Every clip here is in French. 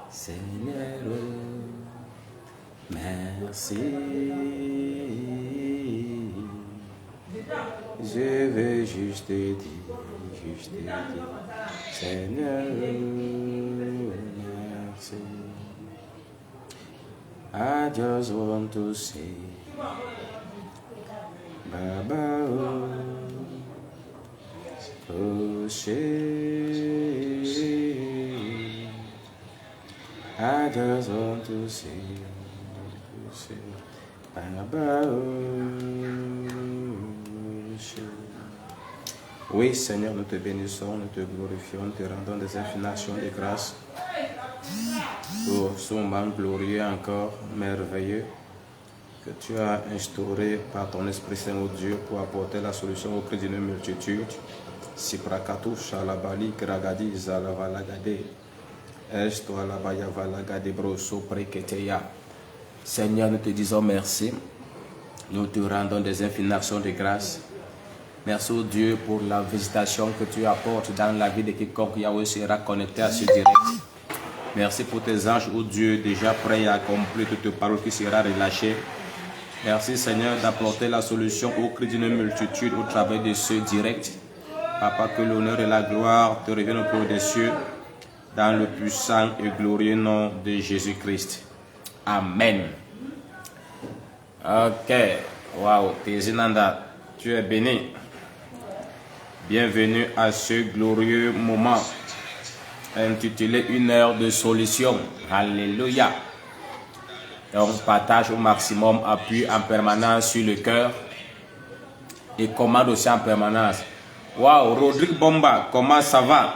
Seigneur, merci. Je veux juste te dire, Seigneur, merci. I just want to say, Baba, oh, I just want to say, Baba, oui, Seigneur, nous te bénissons, nous te glorifions, nous te rendons des infinitions de grâce pour ce moment glorieux encore, merveilleux, que tu as instauré par ton Esprit Saint, ô Dieu, pour apporter la solution auprès d'une multitude. Siprakatu shalabali gragadi zalavalagade. Esto alabaya valagade broso preketeya. Seigneur, nous te disons merci. Nous te rendons des infinitions de grâce. Merci au Dieu pour la visitation que tu apportes dans la vie de quiconque Yahweh sera connecté à ce direct. Merci pour tes anges, ô Dieu, déjà prêts à accomplir toute parole qui sera relâchée. Merci Seigneur d'apporter la solution au cri d'une multitude au travers de ce direct. Papa, que l'honneur et la gloire te reviennent au plus haut des cieux, dans le puissant et glorieux nom de Jésus-Christ. Amen. Ok. Waouh, Tézinanda, tu es béni. Bienvenue à ce glorieux moment intitulé Une heure de solution. Alléluia. Donc, partage au maximum, appuie en permanence sur le cœur et commande aussi en permanence. Waouh, Rodrigue Bomba, comment ça va?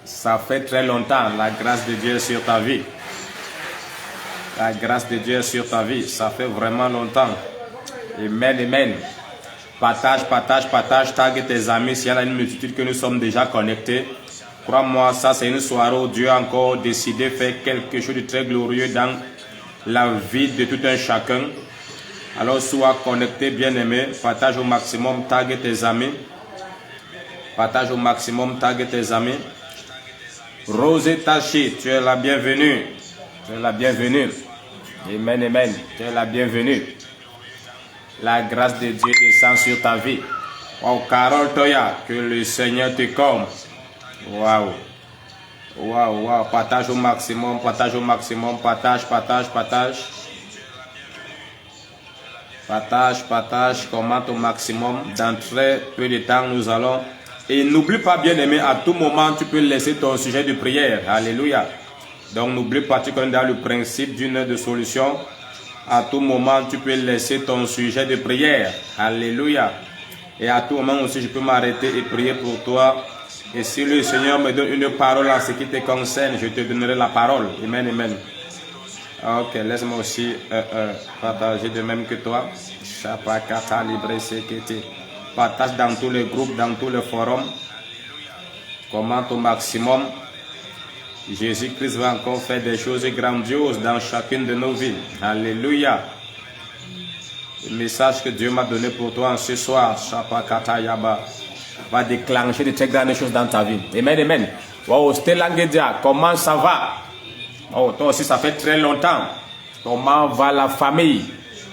Ça fait très longtemps. La grâce de Dieu sur ta vie. La grâce de Dieu sur ta vie. Ça fait vraiment longtemps. Amen, amen. Partage, partage, partage. Tag tes amis. S'il y en a une multitude que nous sommes déjà connectés. Crois-moi, ça c'est une soirée où Dieu a encore décidé de faire quelque chose de très glorieux dans la vie de tout un chacun. Alors sois connecté, bien-aimé. Partage au maximum. Tag tes amis. Partage au maximum. Tag tes amis. Rose Tachi, tu es la bienvenue. Tu es la bienvenue. Amen, amen. Tu es la bienvenue. La grâce de Dieu descend sur ta vie. Wow, Carole Toya, que le Seigneur te comble. Waouh. Waouh, waouh. Partage au maximum, partage au maximum. Partage, partage, partage. Partage, partage. Commente au maximum. Dans très peu de temps, nous allons. Et n'oublie pas, bien-aimé, à tout moment, tu peux laisser ton sujet de prière. Alléluia. Donc, n'oublie pas, tu connais dans le principe d'une heure de solution. À tout moment, tu peux laisser ton sujet de prière. Alléluia. Et à tout moment aussi, je peux m'arrêter et prier pour toi. Et si le Seigneur me donne une parole en ce qui te concerne, je te donnerai la parole. Amen, amen. Ok, laisse-moi aussi partager de même que toi. Chapakata libre sekete. Partage dans tous les groupes, dans tous les forums. Commente au maximum. Jésus-Christ va encore faire des choses grandioses dans chacune de nos vies. Alléluia. Le message que Dieu m'a donné pour toi en ce soir, Chapakata Yaba, va déclencher de très grandes choses dans ta vie. Amen, amen. Wow, Stelangedia, comment ça va? Oh, toi aussi, ça fait très longtemps. Comment va la famille?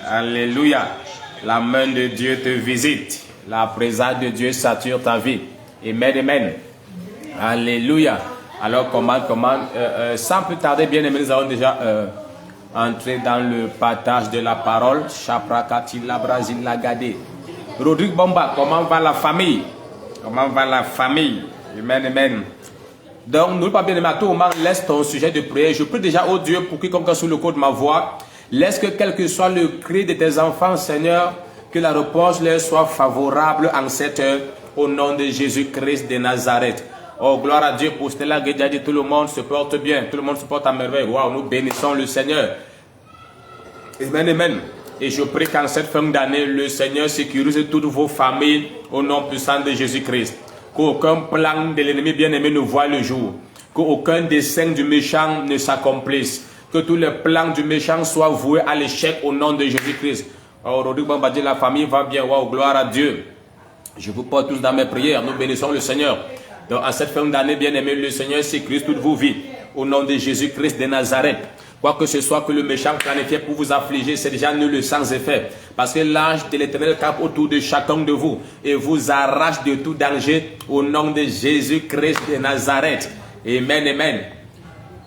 Alléluia. La main de Dieu te visite. La présence de Dieu sature ta vie. Amen, amen. Alléluia. Alors, sans plus tarder, bien aimé, nous allons déjà entrer dans le partage de la parole. Chaprakati la Brasil la Gade. Rodrigue Bomba, comment va la famille? Comment va la famille? Amen, amen. Donc, n'oublie pas, bien aimé, à tout moment, laisse ton sujet de prière. Je prie déjà au Dieu pour quiconque sous le coup de ma voix. Laisse que quel que soit le cri de tes enfants, Seigneur, que la réponse leur soit favorable en cette heure, au nom de Jésus-Christ de Nazareth. Oh, gloire à Dieu pour cela. Dit tout le monde se porte bien, tout le monde se porte à merveille. Waouh, nous bénissons le Seigneur. Amen, amen. Et je prie qu'en cette fin d'année, le Seigneur sécurise toutes vos familles au nom puissant de Jésus-Christ. Qu'aucun plan de l'ennemi bien-aimé ne voit le jour. Qu'aucun dessein du méchant ne s'accomplisse. Que tous les plans du méchant soient voués à l'échec au nom de Jésus-Christ. Oh, Rodrigue Bambadji, la famille va bien. Waouh, gloire à Dieu. Je vous porte tous dans mes prières. Nous bénissons le Seigneur. Donc, en cette fin d'année, bien-aimé, le Seigneur sécurise toutes vos vies. au nom de Jésus-Christ de Nazareth. Quoi que ce soit que le méchant planifie pour vous affliger, c'est déjà nul sans effet. Parce que l'ange de l'Éternel campe autour de chacun de vous et vous arrache de tout danger au nom de Jésus-Christ de Nazareth. Amen, amen.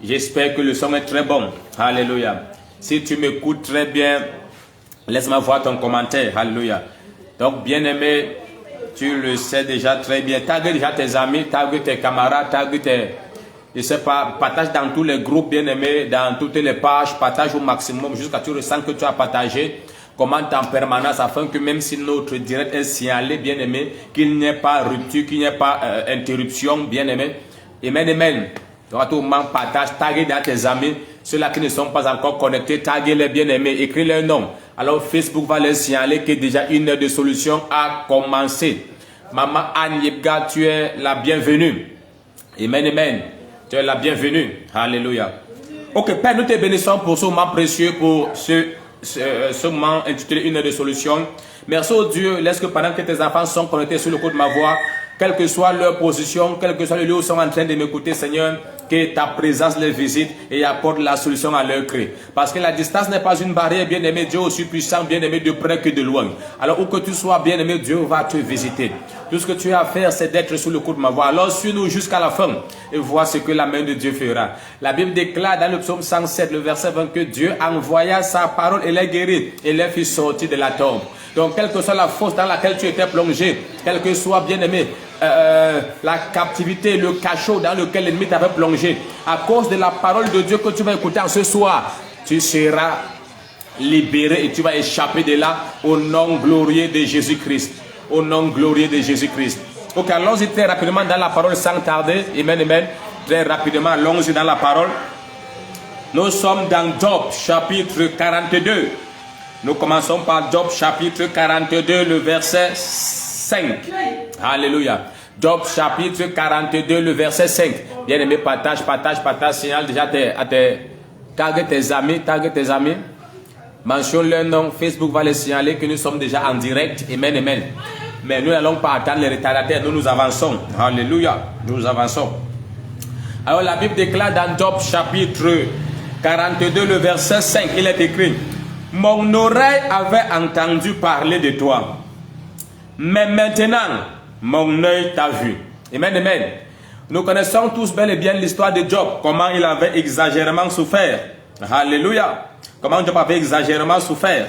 J'espère que le son est très bon. Alléluia. Si tu m'écoutes très bien, laisse-moi voir ton commentaire. Alléluia. Donc, bien-aimé, tu le sais déjà très bien. Tague déjà tes amis, tague tes camarades, tague tes... Je ne sais pas, partage dans tous les groupes, bien-aimés, dans toutes les pages, partage au maximum jusqu'à ce que tu ressens que tu as partagé. Commente en permanence afin que même si notre direct est signalé, bien-aimé, qu'il n'y ait pas rupture, qu'il n'y ait pas interruption, bien-aimé. Amen, amen. Donc à tout moment, partage, tague dans tes amis. Ceux-là qui ne sont pas encore connectés, taguez-les, bien-aimés, écris leur nom. Alors Facebook va leur signaler que déjà une heure de solution a commencé. Maman Anne Yebga, tu es la bienvenue. Amen, amen. Tu es la bienvenue. Alléluia. Ok, Père, nous te bénissons pour ce moment précieux, pour ce moment intitulé une heure de solution. Merci au Dieu, laisse que pendant que tes enfants sont connectés sur le coup de ma voix, quelle que soit leur position, quel que soit le lieu où ils sont en train de m'écouter, Seigneur, que ta présence les visite et apporte la solution à leur cri. Parce que la distance n'est pas une barrière, bien-aimé. Dieu est aussi puissant, bien-aimé, de près que de loin. Alors, où que tu sois, bien-aimé, Dieu va te visiter. Tout ce que tu as à faire, c'est d'être sous le coup de ma voix. Alors, suis-nous jusqu'à la fin et vois ce que la main de Dieu fera. La Bible déclare dans le psaume 107, le verset 20, que Dieu envoya sa parole et les guérit et les fit sortir de la tombe. Donc, quelle que soit la fosse dans laquelle tu étais plongé, quel que soit, bien-aimé, la captivité, le cachot dans lequel l'ennemi t'avait plongé, à cause de la parole de Dieu que tu vas écouter en ce soir, tu seras libéré et tu vas échapper de là au nom glorieux de Jésus-Christ. Au nom glorieux de Jésus-Christ. Ok, allons-y très rapidement dans la parole sans tarder. Amen, amen. Très rapidement, allons-y dans la parole. Nous sommes dans Job, chapitre 42. Nous commençons par Job, chapitre 42, le verset 5. Alléluia. Job, chapitre 42, le verset 5. Bien-aimé, partage, signale déjà tag tes amis. Mentionne leur nom. Facebook va les signaler que nous sommes déjà en direct. Amen, amen. Mais nous n'allons pas attendre les retardataires. Nous avançons. Alléluia. Nous avançons. Alors la Bible déclare dans Job chapitre 42, le verset 5. Il est écrit: mon oreille avait entendu parler de toi, mais maintenant mon œil t'a vu. Amen, amen. Nous connaissons tous bel et bien l'histoire de Job. Comment il avait exagérément souffert. Alléluia. Comment Job avait exagérément souffert.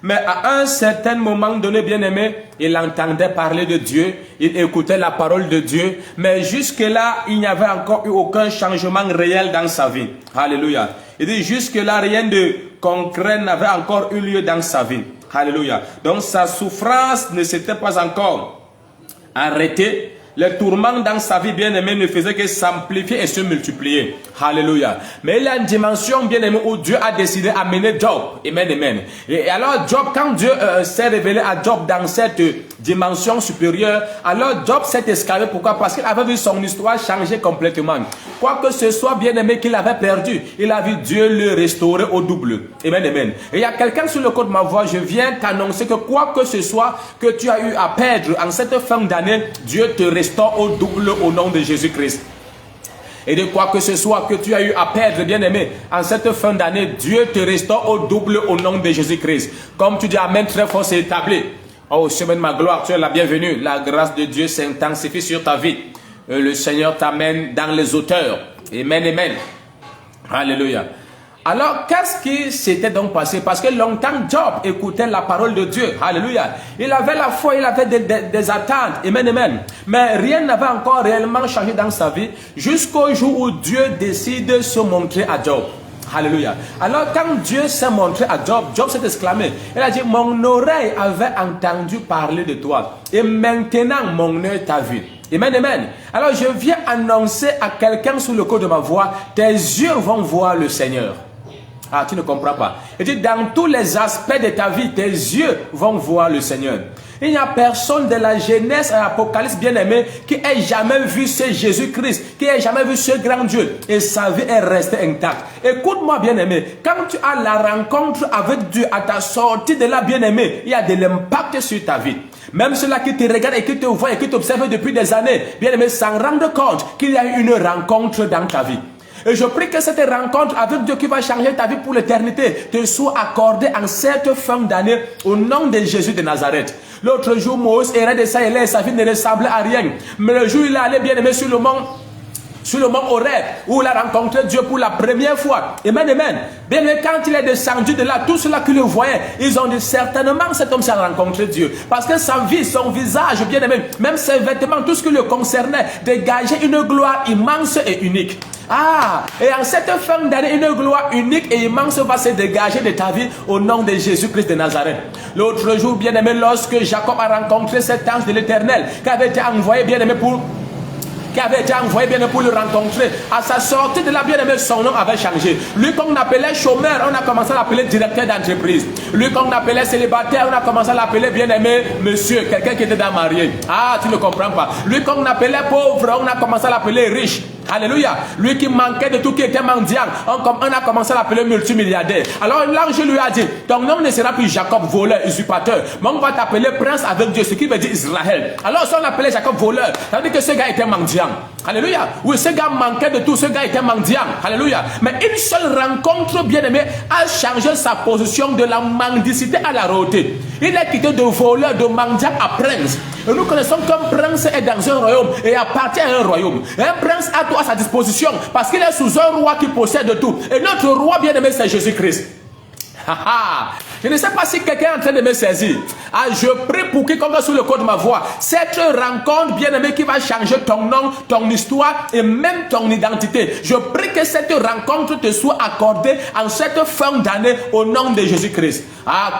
Mais à un certain moment donné, bien-aimé, il entendait parler de Dieu, il écoutait la parole de Dieu, mais jusque-là, il n'y avait encore eu aucun changement réel dans sa vie. Alléluia. Il dit jusque-là, rien de concret n'avait encore eu lieu dans sa vie. Alléluia. Donc sa souffrance ne s'était pas encore arrêtée. Les tourments dans sa vie, bien-aimé, ne faisaient que s'amplifier et se multiplier. Alléluia. Mais il y a une dimension, bien-aimé, où Dieu a décidé d'amener Job. Amen, amen. Et alors, Job, quand Dieu s'est révélé à Job dans cette dimension supérieure, alors Job s'est esclavé. Pourquoi? Parce qu'il avait vu son histoire changer complètement. Quoi que ce soit, bien-aimé, qu'il avait perdu, il a vu Dieu le restaurer au double. Amen, amen. Et il y a quelqu'un sur le côté de ma voix, je viens t'annoncer que quoi que ce soit que tu as eu à perdre en cette fin d'année, Dieu te restaure au double au nom de Jésus-Christ. Et de quoi que ce soit que tu as eu à perdre, bien-aimé, en cette fin d'année, Dieu te restaure au double au nom de Jésus-Christ. Comme tu dis amen, très fort, c'est établi. Oh, semaine ma gloire, tu es la bienvenue. La grâce de Dieu s'intensifie sur ta vie. Le Seigneur t'amène dans les hauteurs. Amen, amen. Alléluia. Alors, qu'est-ce qui s'était donc passé? Parce que longtemps, Job écoutait la parole de Dieu. Alléluia. Il avait la foi, il avait des attentes. Amen, amen. Mais rien n'avait encore réellement changé dans sa vie jusqu'au jour où Dieu décide de se montrer à Job. Alléluia. Alors, quand Dieu s'est montré à Job, Job s'est exclamé. Il a dit, mon oreille avait entendu parler de toi. Et maintenant, mon œil t'a vu. Amen, amen. Alors, je viens annoncer à quelqu'un sous le coup de ma voix, tes yeux vont voir le Seigneur. Ah, tu ne comprends pas. Il dit, dans tous les aspects de ta vie, tes yeux vont voir le Seigneur. Il n'y a personne de la Genèse à l'Apocalypse, bien-aimé, qui ait jamais vu ce Jésus-Christ, qui ait jamais vu ce grand Dieu. Et sa vie est restée intacte. Écoute-moi, bien-aimé, quand tu as la rencontre avec Dieu à ta sortie de là, bien-aimé, il y a de l'impact sur ta vie. Même ceux-là qui te regardent et qui te voient et qui t'observent depuis des années, bien-aimé, s'en rendent compte qu'il y a eu une rencontre dans ta vie. Et je prie que cette rencontre avec Dieu qui va changer ta vie pour l'éternité te soit accordée en cette fin d'année au nom de Jésus de Nazareth. L'autre jour, Moïse errait de ça et là, sa vie ne ressemblait à rien. Mais le jour où il allait bien aimé sur le mont Horeb, où il a rencontré Dieu pour la première fois. Amen, amen. Bien aimé, quand il est descendu de là, tous ceux-là qui le voyaient, ils ont dit certainement cet homme s'est rencontré Dieu. Parce que sa vie, son visage, bien aimé, même ses vêtements, tout ce qui le concernait, dégageait une gloire immense et unique. Et en cette fin d'année, une gloire unique et immense va se dégager de ta vie au nom de Jésus-Christ de Nazareth. L'autre jour, bien aimé, lorsque Jacob a rencontré cet ange de l'Éternel, qui avait été envoyé, bien aimé, pour le rencontrer. À sa sortie de la bien-aimée, son nom avait changé. Lui qu'on appelait chômeur, on a commencé à l'appeler directeur d'entreprise. Lui qu'on appelait célibataire, on a commencé à l'appeler bien-aimé monsieur, quelqu'un qui était déjà marié. Tu ne comprends pas. Lui qu'on appelait pauvre, on a commencé à l'appeler riche. Alléluia. Lui qui manquait de tout, qui était mendiant, on a commencé à l'appeler multimilliardaire. Alors l'ange lui a dit, ton nom ne sera plus Jacob, voleur, usurpateur, mais on va t'appeler prince avec Dieu, ce qui veut dire Israël. Alors si on l'appelait Jacob, voleur, ça veut dire que ce gars était mendiant. Alléluia. Oui, ce gars manquait de tout, ce gars était mendiant. Alléluia. Mais une seule rencontre, bien-aimé, a changé sa position de la mendicité à la royauté. Il est quitté de voleur, de mendiant à prince. Et nous connaissons qu'un prince est dans un royaume et appartient à un royaume. Et un prince a tout à sa disposition parce qu'il est sous un roi qui possède tout. Et notre roi bien-aimé, c'est Jésus-Christ. Je ne sais pas si quelqu'un est en train de me saisir. Je prie pour quiconque sous le code de ma voix. Cette rencontre bien-aimée qui va changer ton nom, ton histoire et même ton identité. Je prie que cette rencontre te soit accordée en cette fin d'année au nom de Jésus-Christ.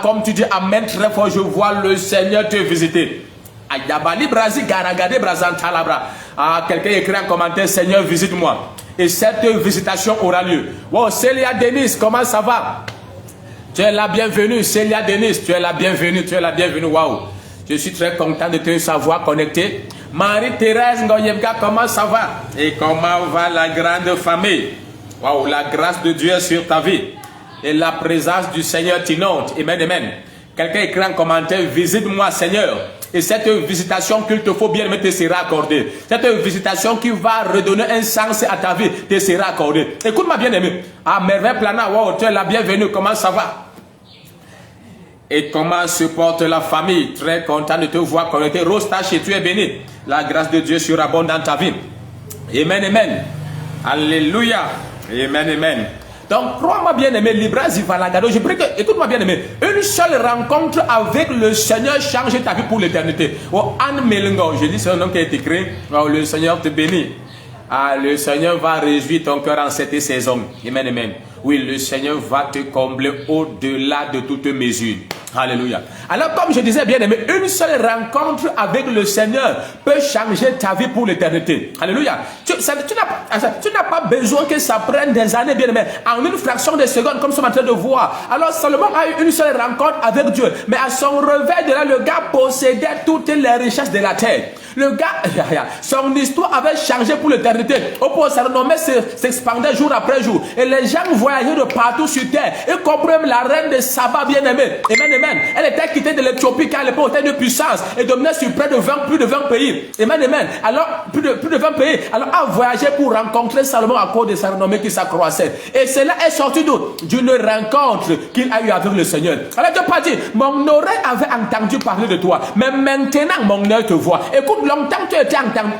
Comme tu dis amen très fort, je vois le Seigneur te visiter. Quelqu'un écrit en commentaire, Seigneur visite-moi. Et cette visitation aura lieu. Wow, Célia Denise, comment ça va? Tu es la bienvenue, Célia Denise, tu es la bienvenue, waouh. Je suis très content de te savoir connecté. Marie-Thérèse Ngoyevga, comment ça va? Et comment va la grande famille? Waouh, la grâce de Dieu sur ta vie. Et la présence du Seigneur t'inonde. Amen, amen. Quelqu'un écrit en commentaire, visite-moi Seigneur. Et cette visitation qu'il te faut bien te sera accordée. Cette visitation qui va redonner un sens à ta vie te sera accordée. Écoute-moi bien aimé. Merveille Plana, wow, tu es la bienvenue, comment ça va? Et comment se porte la famille? Très content de te voir connecté. Rostache, tu es béni. La grâce de Dieu surabonde dans ta vie. Amen, amen. Alléluia. Amen, amen. Donc, crois-moi bien aimé, Libra Zivalagado, je prie que, écoute-moi bien aimé, une seule rencontre avec le Seigneur change ta vie pour l'éternité. Anne Melingo, je dis ce nom qui est écrit, le Seigneur te bénit. Le Seigneur va réjouir ton cœur en cette saison. Amen, amen. Oui, le Seigneur va te combler au-delà de toute mesure. Alléluia. Alors, comme je disais bien aimé, une seule rencontre avec le Seigneur peut changer ta vie pour l'éternité. Alléluia. Tu n'as pas besoin que ça prenne des années, bien aimé. En une fraction de seconde, comme nous sommes en train de voir. Alors, Salomon a eu une seule rencontre avec Dieu. Mais à son réveil de là, le gars possédait toutes les richesses de la terre. Le gars, son histoire avait changé pour l'éternité. Au point où sa renommée s'expandait jour après jour. Et les gens voyageaient de partout sur terre. Et comme même la reine de Saba bien-aimée. Amen, amen. Elle était quittée de l'Éthiopie car elle était de puissance. Et dominait sur plus de 20 pays. Amen, amen. Alors, plus de 20 pays. Alors, a voyagé pour rencontrer Salomon à cause de sa renommée qui s'accroissait. Et cela est sorti d'une rencontre qu'il a eue avec le Seigneur. Alors, Dieu pas dit, mon oreille avait entendu parler de toi. Mais maintenant, mon œil te voit. Écoute, longtemps tu étais entendu.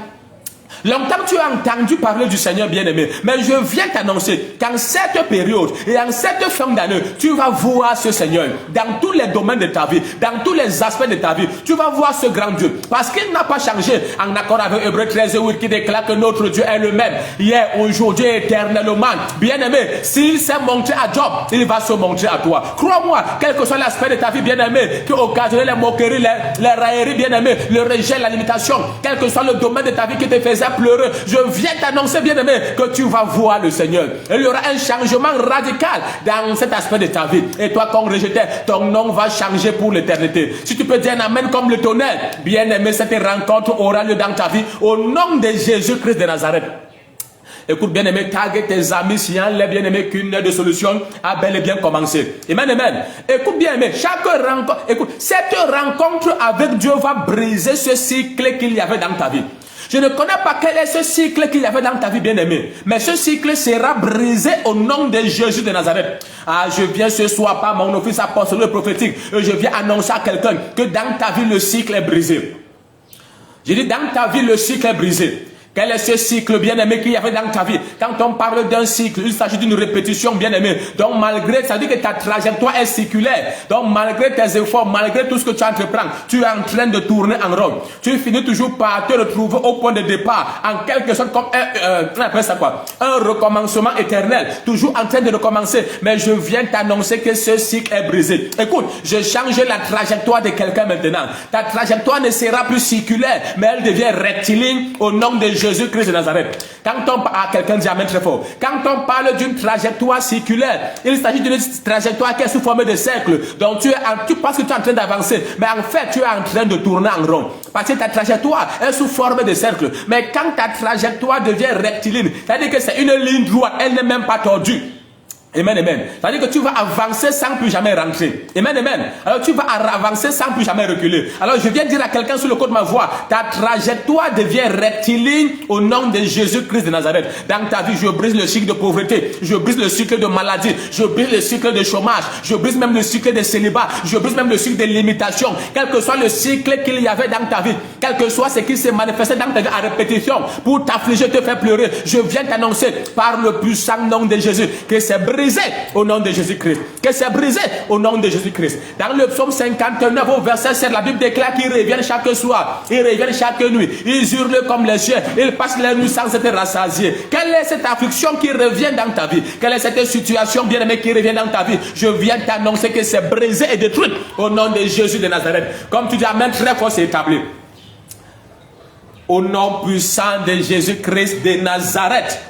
Longtemps tu as entendu parler du Seigneur bien-aimé. Mais je viens t'annoncer qu'en cette période et en cette fin d'année, tu vas voir ce Seigneur dans tous les domaines de ta vie, dans tous les aspects de ta vie. Tu vas voir ce grand Dieu. Parce qu'il n'a pas changé. En accord avec Hébreux 13:8 qui déclare que notre Dieu est le même. Hier, aujourd'hui, éternellement. Bien-aimé, s'il s'est montré à Job, il va se montrer à toi. Crois-moi, quel que soit l'aspect de ta vie bien-aimé, qui occasionnait les moqueries, les railleries bien-aimé, le rejet, la limitation, quel que soit le domaine de ta vie qui te faisait pleurer, je viens t'annoncer bien-aimé que tu vas voir le Seigneur. Il y aura un changement radical dans cet aspect de ta vie. Et toi qu'on rejetait, ton nom va changer pour l'éternité. Si tu peux dire un amen comme le tonnerre, bien-aimé, cette rencontre aura lieu dans ta vie au nom de Jésus-Christ de Nazareth. Écoute bien aimé, taguer tes amis si on les bien aimé qu'une de solution a bel et bien commencé. Amen, amen. Écoute bien aimé, chaque rencontre, écoute, cette rencontre avec Dieu va briser ce cycle qu'il y avait dans ta vie. Je ne connais pas quel est ce cycle qu'il y avait dans ta vie, bien-aimé. Mais ce cycle sera brisé au nom de Jésus de Nazareth. Ah, je viens ce soir par mon office apostolique prophétique. Et je viens annoncer à quelqu'un que dans ta vie, le cycle est brisé. Je dis, dans ta vie, le cycle est brisé. Quel est ce cycle, bien-aimé, qu'il y avait dans ta vie? Quand on parle d'un cycle, il s'agit d'une répétition, bien-aimé. Donc, malgré, ça veut dire que ta trajectoire est circulaire. Donc, malgré tes efforts, malgré tout ce que tu entreprends, tu es en train de tourner en rond. Tu finis toujours par te retrouver au point de départ, en quelque sorte comme on appelle ça quoi? Un recommencement éternel. Toujours en train de recommencer. Mais je viens t'annoncer que ce cycle est brisé. Écoute, je change la trajectoire de quelqu'un maintenant. Ta trajectoire ne sera plus circulaire, mais elle devient rectiligne au nom de Jésus-Christ de Nazareth. Quand on parle à quelqu'un, dit amen très fort. Quand on parle d'une trajectoire circulaire, il s'agit d'une trajectoire qui est sous forme de cercle. Donc tu penses que tu es en train d'avancer, mais en fait tu es en train de tourner en rond. Parce que ta trajectoire est sous forme de cercle. Mais quand ta trajectoire devient rectiligne, c'est-à-dire que c'est une ligne droite, elle n'est même pas tordue. Amen, amen. C'est-à-dire que tu vas avancer sans plus jamais rentrer. Amen, amen. Alors tu vas avancer sans plus jamais reculer. Alors je viens dire à quelqu'un sur le côté de ma voix, ta trajectoire devient rectiligne au nom de Jésus-Christ de Nazareth. Dans ta vie, je brise le cycle de pauvreté, je brise le cycle de maladie, je brise le cycle de chômage, je brise même le cycle de célibat, je brise même le cycle de limitation. Quel que soit le cycle qu'il y avait dans ta vie, quel que soit ce qui s'est manifesté dans ta vie à répétition pour t'affliger, te faire pleurer, je viens t'annoncer par le puissant nom de Jésus que c'est brisé au nom de Jésus-Christ. Que c'est brisé au nom de Jésus-Christ. Dans le psaume 59 au verset 7, la Bible déclare qu'ils reviennent chaque soir, ils reviennent chaque nuit, ils hurlent comme les chiens, ils passent la nuit sans être rassasiés. Quelle est cette affliction qui revient dans ta vie? Quelle est cette situation bien-aimée qui revient dans ta vie? Je viens t'annoncer que c'est brisé et détruit au nom de Jésus de Nazareth. Comme tu dis, amen, très fort, c'est établi. Au nom puissant de Jésus-Christ de Nazareth.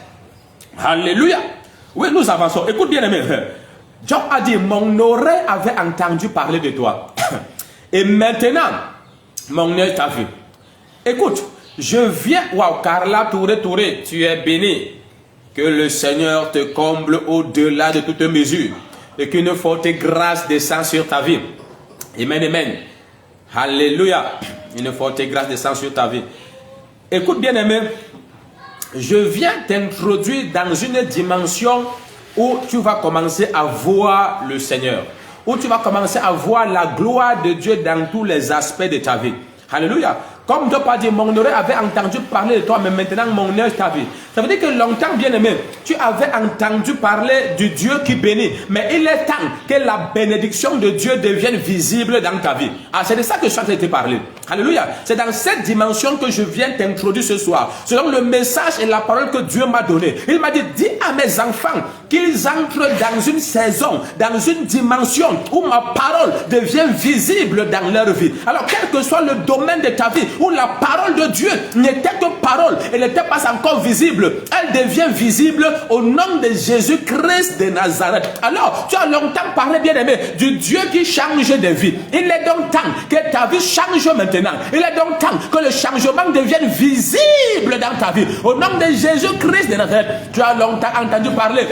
Alléluia. Oui, nous avançons. Écoute bien, aimé. Job a dit, mon oreille avait entendu parler de toi. Et maintenant, mon œil t'a vu. Écoute, je viens. Waouh, Carla Touré, tu es béni. Que le Seigneur te comble au-delà de toute mesure. Et qu'une forte grâce descende sur ta vie. Amen, amen. Alléluia. Une forte grâce descend sur ta vie. Écoute bien, aimé. Je viens t'introduire dans une dimension où tu vas commencer à voir le Seigneur. Où tu vas commencer à voir la gloire de Dieu dans tous les aspects de ta vie. Alléluia. Comme Dieu a dit, mon oreille avait entendu parler de toi, mais maintenant mon œil t'a vu. Ça veut dire que longtemps, bien aimé, tu avais entendu parler du Dieu qui bénit. Mais il est temps que la bénédiction de Dieu devienne visible dans ta vie. Ah, c'est de ça que je suis en train de te parler. Alléluia. C'est dans cette dimension que je viens t'introduire ce soir. Selon le message et la parole que Dieu m'a donné. Il m'a dit, dis à mes enfants qu'ils entrent dans une saison, dans une dimension où ma parole devient visible dans leur vie. Alors, quel que soit le domaine de ta vie, où la parole de Dieu n'était que parole et n'était pas encore visible, elle devient visible au nom de Jésus-Christ de Nazareth. Alors, tu as longtemps parlé, bien-aimé, du Dieu qui change de vie. Il est donc temps que ta vie change maintenant. Il est donc temps que le changement devienne visible dans ta vie. Au nom de Jésus-Christ de Nazareth, tu as longtemps entendu parler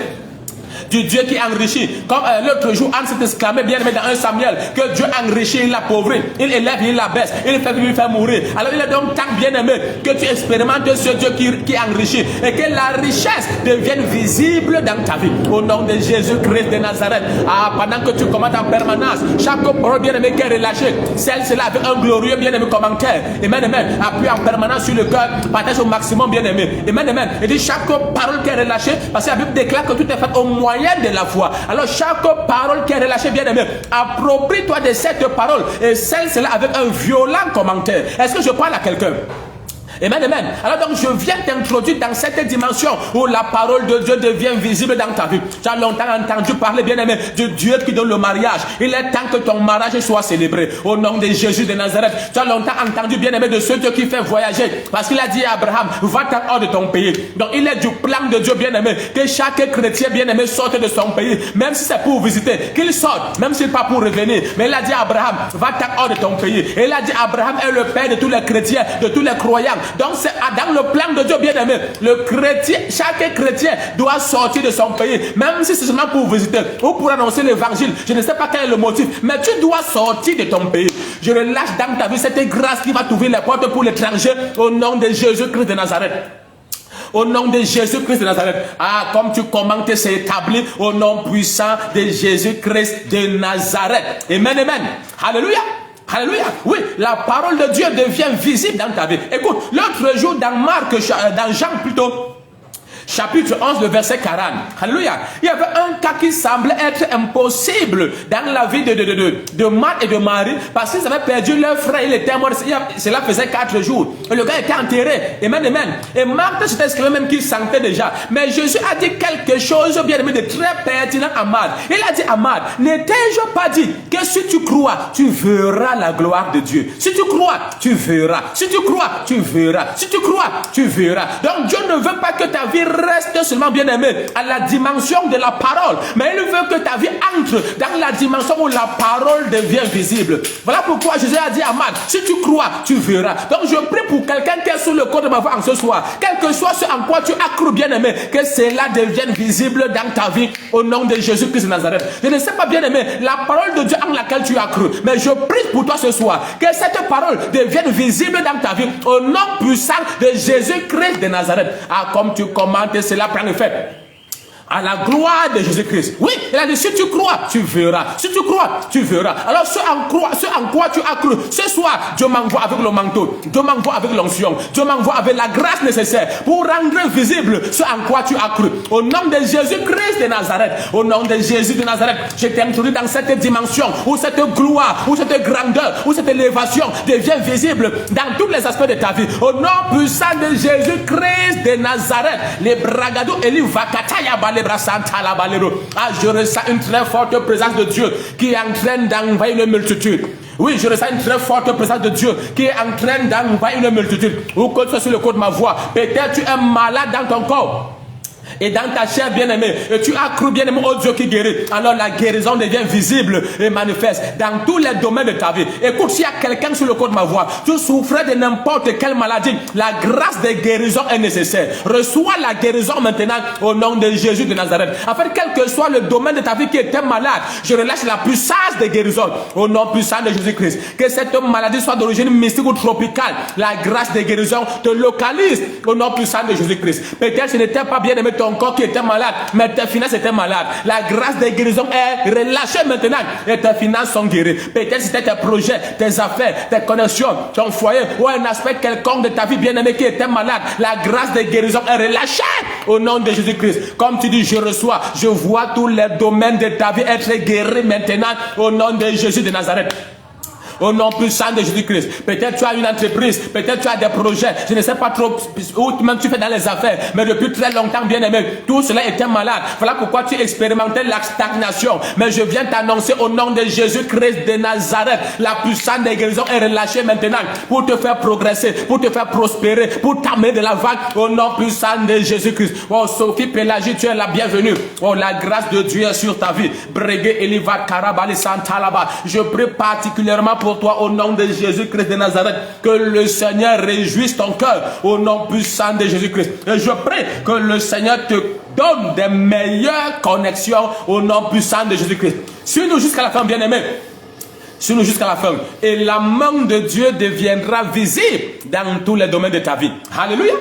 du Dieu qui enrichit. Comme l'autre jour, Anne s'est exclamé bien aimé dans 1 Samuel que Dieu enrichit, il l'appauvrit, il élève, il l'abaisse, il fait mourir. Alors il est donc temps bien aimé que tu expérimentes ce Dieu qui enrichit et que la richesse devienne visible dans ta vie. Au nom de Jésus-Christ de Nazareth. Ah, pendant que tu commentes en permanence, chaque parole bien aimé qui est relâchée, celle-là avec un glorieux bien aimé commentaire. Amen, amen. Appuie en permanence sur le cœur, partage au maximum bien aimé. Amen, amen. Et dit chaque parole qui est relâchée, parce que la Bible déclare que tout est fait au moyen de la foi. Alors chaque parole qui est relâchée, bien aimé, approprie-toi de cette parole et celle-là avec un violent commentaire. Est-ce que je parle à quelqu'un? Amen, amen. Alors donc je viens t'introduire dans cette dimension où la parole de Dieu devient visible dans ta vie. Tu as longtemps entendu parler, bien aimé, de Dieu qui donne le mariage. Il est temps que ton mariage soit célébré au nom de Jésus de Nazareth. Tu as longtemps entendu, bien aimé, de ce Dieu qui fait voyager, parce qu'il a dit à Abraham, va-t'en hors de ton pays. Donc il est du plan de Dieu, bien aimé, que chaque chrétien, bien aimé, sorte de son pays, même si c'est pour visiter, qu'il sorte, même si c'est pas pour revenir. Mais il a dit à Abraham, va-t'en hors de ton pays. Et il a dit, Abraham est le père de tous les chrétiens, de tous les croyants. Donc c'est dans le plan de Dieu, bien aimé, le chrétien, chaque chrétien doit sortir de son pays, même si c'est seulement pour visiter ou pour annoncer l'évangile. Je ne sais pas quel est le motif, mais tu dois sortir de ton pays. Je relâche dans ta vie cette grâce qui va t'ouvrir les portes pour l'étranger au nom de Jésus-Christ de Nazareth. Au nom de Jésus-Christ de Nazareth. Ah, comme tu commentes, c'est établi au nom puissant de Jésus-Christ de Nazareth. Amen, amen. Alléluia. Alléluia. Oui, la parole de Dieu devient visible dans ta vie. Écoute, l'autre jour dans dans Jean plutôt, chapitre 11, le verset 40. Alléluia. Il y avait un cas qui semblait être impossible dans la vie de Marthe et de Marie parce qu'ils avaient perdu leur frère. Il était mort. Cela faisait 4 jours. Et le gars était enterré. Amen, amen. Et Marthe s'était esclavé même qu'il sentait déjà. Mais Jésus a dit quelque chose, bien aimé, de très pertinent à Marthe. Il a dit à Marthe, n'ai-je pas dit que si tu crois, tu verras la gloire de Dieu. Si tu crois, tu verras. Si tu crois, tu verras. Si tu crois, tu verras. Donc Dieu ne veut pas que ta vie reste seulement, bien aimé, à la dimension de la parole, mais il veut que ta vie entre dans la dimension où la parole devient visible. Voilà pourquoi Jésus a dit à Marthe, si tu crois, tu verras. Donc je prie pour quelqu'un qui est sous le code de ma voix en ce soir, quel que soit ce en quoi tu as cru, bien aimé, que cela devienne visible dans ta vie au nom de Jésus-Christ de Nazareth. Je ne sais pas, bien aimé, la parole de Dieu en laquelle tu as cru, mais je prie pour toi ce soir que cette parole devienne visible dans ta vie au nom puissant de Jésus-Christ de Nazareth. Ah, comme tu commences, cela prend effet. À la gloire de Jésus-Christ. Oui, il a dit, si tu crois, tu verras. Si tu crois, tu verras. Alors, ce en quoi tu as cru, ce soir, Dieu m'envoie avec le manteau. Dieu m'envoie avec l'onction. Dieu m'envoie avec la grâce nécessaire pour rendre visible ce en quoi tu as cru. Au nom de Jésus-Christ de Nazareth, au nom de Jésus de Nazareth, je t'introduis dans cette dimension où cette gloire, où cette grandeur, où cette élévation devient visible dans tous les aspects de ta vie. Au nom puissant de Jésus-Christ de Nazareth, les bragadou et les vakataya balé. Ah, je ressens une très forte présence de Dieu qui est en train d'envahir une multitude. Oui, je ressens une très forte présence de Dieu qui est en train d'envahir une multitude. Ou que tu sois sur le côté de ma voix, peut-être tu es malade dans ton corps. Et dans ta chair bien-aimée, et tu as cru bien-aimé au Dieu qui guérit. Alors la guérison devient visible et manifeste dans tous les domaines de ta vie. Écoute, s'il y a quelqu'un sur le côté de ma voix, tu souffrais de n'importe quelle maladie, la grâce de guérison est nécessaire. Reçois la guérison maintenant au nom de Jésus de Nazareth. En fait, quel que soit le domaine de ta vie qui était malade, je relâche la puissance de guérison au nom puissant de Jésus-Christ. Que cette maladie soit d'origine mystique ou tropicale, la grâce de guérison te localise au nom puissant de Jésus-Christ. Peut-être ce n'était pas bien aimé ton corps qui était malade, mais tes finances étaient malades. La grâce de guérison est relâchée maintenant et tes finances sont guéries. Peut-être c'était tes projets, tes affaires, tes connexions, ton foyer ou un aspect quelconque de ta vie bien-aimée qui était malade. La grâce de guérison est relâchée au nom de Jésus-Christ. Comme tu dis, je reçois, je vois tous les domaines de ta vie être guéris maintenant au nom de Jésus de Nazareth. Au nom puissant de Jésus-Christ. Peut-être tu as une entreprise, peut-être tu as des projets, je ne sais pas trop où même tu fais dans les affaires, mais depuis très longtemps, bien aimé, tout cela était malade. Voilà pourquoi tu expérimentais la stagnation. Mais je viens t'annoncer au nom de Jésus-Christ de Nazareth, la puissance de guérison est relâchée maintenant pour te faire progresser, pour te faire prospérer, pour t'amener de la vague au nom puissant de Jésus-Christ. Oh Sophie Pélagie, tu es la bienvenue. Oh, la grâce de Dieu est sur ta vie. Bregué Eliva Karabali Santalaba. Je prie particulièrement pour toi au nom de Jésus-Christ de Nazareth, que le Seigneur réjouisse ton cœur au nom puissant de Jésus-Christ. Et je prie que le Seigneur te donne des meilleures connexions au nom puissant de Jésus-Christ. Suis-nous jusqu'à la fin, bien-aimés. Suis-nous jusqu'à la fin. Et la main de Dieu deviendra visible dans tous les domaines de ta vie. Alléluia.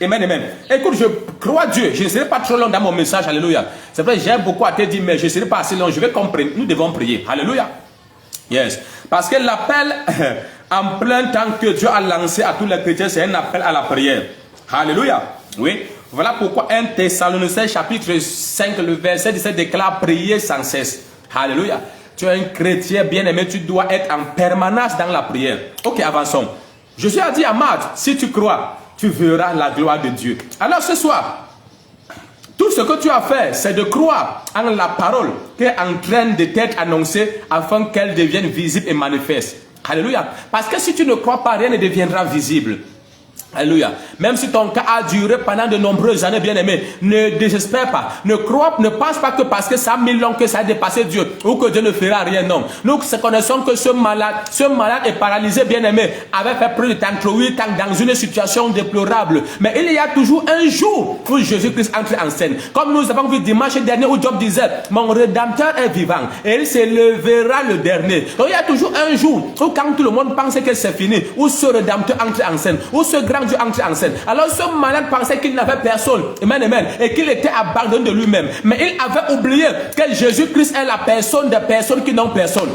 Amen, amen. Écoute, je crois Dieu. Je ne serai pas trop long dans mon message. Alléluia. C'est vrai, j'ai beaucoup à te dire, mais je ne serai pas assez long. Je vais comprendre. Nous devons prier. Alléluia. Yes. Parce que l'appel en plein temps que Dieu a lancé à tous les chrétiens, c'est un appel à la prière. Alléluia. Oui. Voilà pourquoi 1 Thessaloniciens chapitre 5, le verset 17 déclare prier sans cesse. Alléluia. Tu es un chrétien bien-aimé, tu dois être en permanence dans la prière. Ok, avançons. Jésus a dit à Marthe, si tu crois, tu verras la gloire de Dieu. Alors ce soir, tout ce que tu as fait, c'est de croire en la parole qui est en train de t'être annoncée afin qu'elle devienne visible et manifeste. Alléluia. Parce que si tu ne crois pas, rien ne deviendra visible. Alléluia. Même si ton cas a duré pendant de nombreuses années, bien-aimé, ne désespère pas. Ne pense pas que parce que ça a 1000 ans que ça a dépassé Dieu ou que Dieu ne fera rien. Non. Nous connaissons que ce malade est paralysé, bien-aimé, avait fait plus de 38 ans dans une situation déplorable. Mais il y a toujours un jour où Jésus-Christ entre en scène. Comme nous avons vu dimanche dernier où Job disait, mon Rédempteur est vivant et il s'élèvera le dernier. Donc il y a toujours un jour où quand tout le monde pense que c'est fini, où ce Rédempteur entre en scène, où ce grand Dieu entre en scène. Alors ce malade pensait qu'il n'avait personne, amen, et qu'il était abandonné de lui-même. Mais il avait oublié que Jésus-Christ est la personne des personnes qui n'ont personne.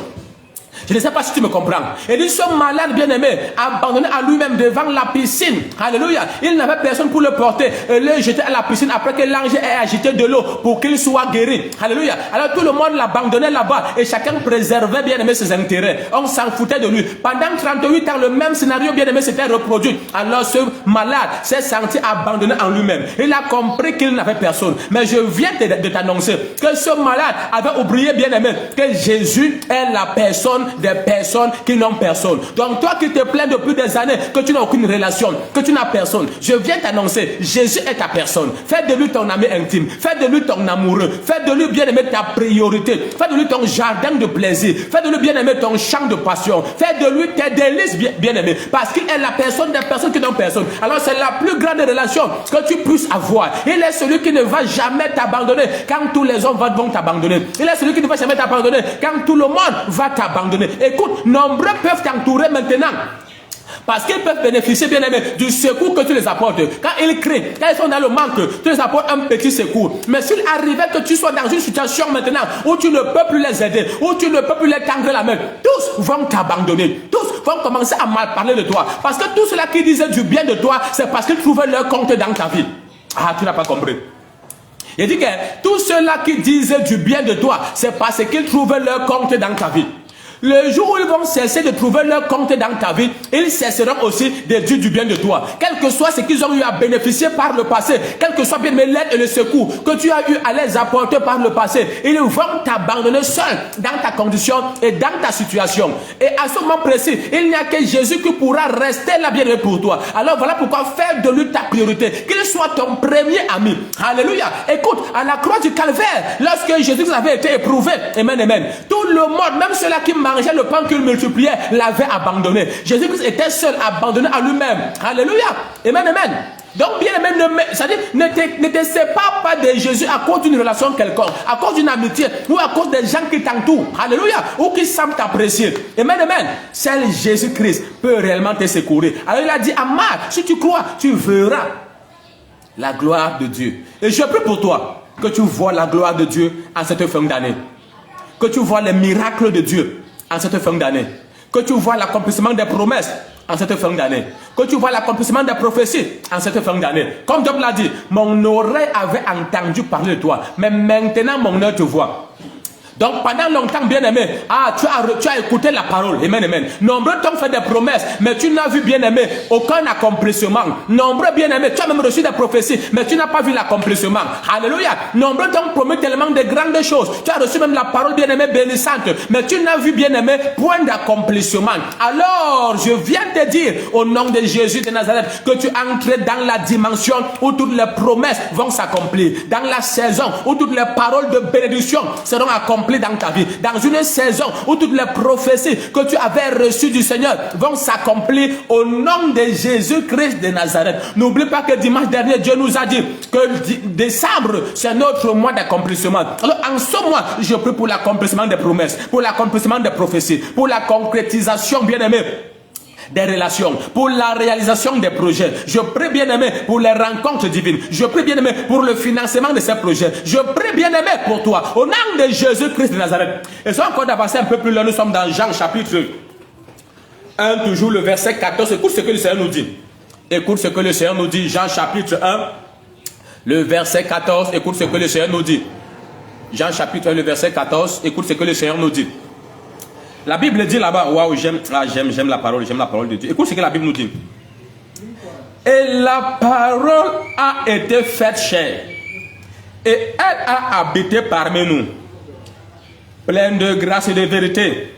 Je ne sais pas si tu me comprends. Et dit ce malade bien-aimé, abandonné à lui-même devant la piscine. Alléluia. Il n'avait personne pour le porter. Et le jeter à la piscine après que l'ange ait agité de l'eau pour qu'il soit guéri. Alléluia. Alors tout le monde l'abandonnait là-bas et chacun préservait bien-aimé ses intérêts. On s'en foutait de lui. Pendant 38 ans, le même scénario bien-aimé s'était reproduit. Alors ce malade s'est senti abandonné en lui-même. Il a compris qu'il n'avait personne. Mais je viens de t'annoncer que ce malade avait oublié bien-aimé que Jésus est la personne des personnes qui n'ont personne. Donc toi qui te plains depuis des années que tu n'as aucune relation, que tu n'as personne, je viens t'annoncer, Jésus est ta personne. Fais de lui ton ami intime, fais de lui ton amoureux, fais de lui bien-aimé ta priorité, fais de lui ton jardin de plaisir, fais de lui bien-aimé ton champ de passion, fais de lui tes délices bien-aimé, parce qu'il est la personne des personnes qui n'ont personne. Alors c'est la plus grande relation que tu puisses avoir. Il est celui qui ne va jamais t'abandonner quand tous les hommes vont t'abandonner. Il est celui qui ne va jamais t'abandonner quand tout le monde va t'abandonner. Écoute, nombreux peuvent t'entourer maintenant. Parce qu'ils peuvent bénéficier, bien aimé, du secours que tu les apportes. Quand ils crient, quand ils sont dans le manque, tu les apportes un petit secours. Mais s'il arrivait que tu sois dans une situation maintenant où tu ne peux plus les aider, où tu ne peux plus les tendre la main, tous vont t'abandonner. Tous vont commencer à mal parler de toi. Parce que tous ceux-là qui disaient du bien de toi, c'est parce qu'ils trouvaient leur compte dans ta vie. Ah, tu n'as pas compris. Il dit que tous ceux-là qui disaient du bien de toi, c'est parce qu'ils trouvaient leur compte dans ta vie. Le jour où ils vont cesser de trouver leur compte dans ta vie, ils cesseront aussi de dire du bien de toi. Quel que soit ce qu'ils ont eu à bénéficier par le passé, quel que soit bien l'aide et le secours que tu as eu à les apporter par le passé, ils vont t'abandonner seul dans ta condition et dans ta situation. Et à ce moment précis, il n'y a que Jésus qui pourra rester là bien pour toi. Alors voilà pourquoi faire de lui ta priorité, qu'il soit ton premier ami. Alléluia. Écoute, à la croix du calvaire, lorsque Jésus avait été éprouvé, amen, amen, tout le monde, même ceux-là qui mangeait le pain qu'il multipliait, l'avait abandonné. Jésus-Christ était seul, abandonné à lui-même. Alléluia. Amen, amen. Donc, bien aimé, ne te sépare pas de Jésus à cause d'une relation quelconque, à cause d'une amitié, ou à cause des gens qui t'entourent. Alléluia. Ou qui semblent t'apprécier. Amen, amen. Seul Jésus-Christ peut réellement te secourir. Alors, il a dit à Marc, si tu crois, tu verras la gloire de Dieu. Et je prie pour toi que tu vois la gloire de Dieu en cette fin d'année. Que tu vois les miracles de Dieu en cette fin d'année. Que tu vois l'accomplissement des promesses en cette fin d'année. Que tu vois l'accomplissement des prophéties en cette fin d'année. Comme Job l'a dit, mon oreille avait entendu parler de toi, mais maintenant mon œil te voit. Donc pendant longtemps, bien aimé, tu as écouté la parole, amen, amen. Nombreux t'ont fait des promesses, mais tu n'as vu, bien aimé, aucun accomplissement. Nombreux, bien aimé, tu as même reçu des prophéties, mais tu n'as pas vu l'accomplissement. Alléluia. Nombreux t'ont promis tellement de grandes choses. Tu as reçu même la parole, bien aimé, bénissante, mais tu n'as vu, bien aimé, point d'accomplissement. Alors, je viens te dire, au nom de Jésus de Nazareth, que tu entres dans la dimension où toutes les promesses vont s'accomplir. Dans la saison où toutes les paroles de bénédiction seront accomplies dans ta vie, dans une saison où toutes les prophéties que tu avais reçues du Seigneur vont s'accomplir au nom de Jésus-Christ de Nazareth. N'oublie pas que dimanche dernier, Dieu nous a dit que décembre, c'est notre mois d'accomplissement. Alors en ce mois, je prie pour l'accomplissement des promesses, pour l'accomplissement des prophéties, pour la concrétisation, bien aimé, des relations, pour la réalisation des projets. Je prie, bien aimé, pour les rencontres divines. Je prie, bien aimé, pour le financement de ces projets. Je prie, bien aimé, pour toi, au nom de Jésus-Christ de Nazareth. Et si on encore d'avancer un peu plus loin, nous sommes dans Jean chapitre 1, toujours le verset 14. Écoute ce que le Seigneur nous dit. Écoute ce que le Seigneur nous dit. Jean chapitre 1, le verset 14. Écoute ce que le Seigneur nous dit. Jean chapitre 1, le verset 14. Écoute ce que le Seigneur nous dit. La Bible dit là-bas, waouh, j'aime la parole de Dieu. Écoute ce que la Bible nous dit. Et la parole a été faite chair, et elle a habité parmi nous, pleine de grâce et de vérité.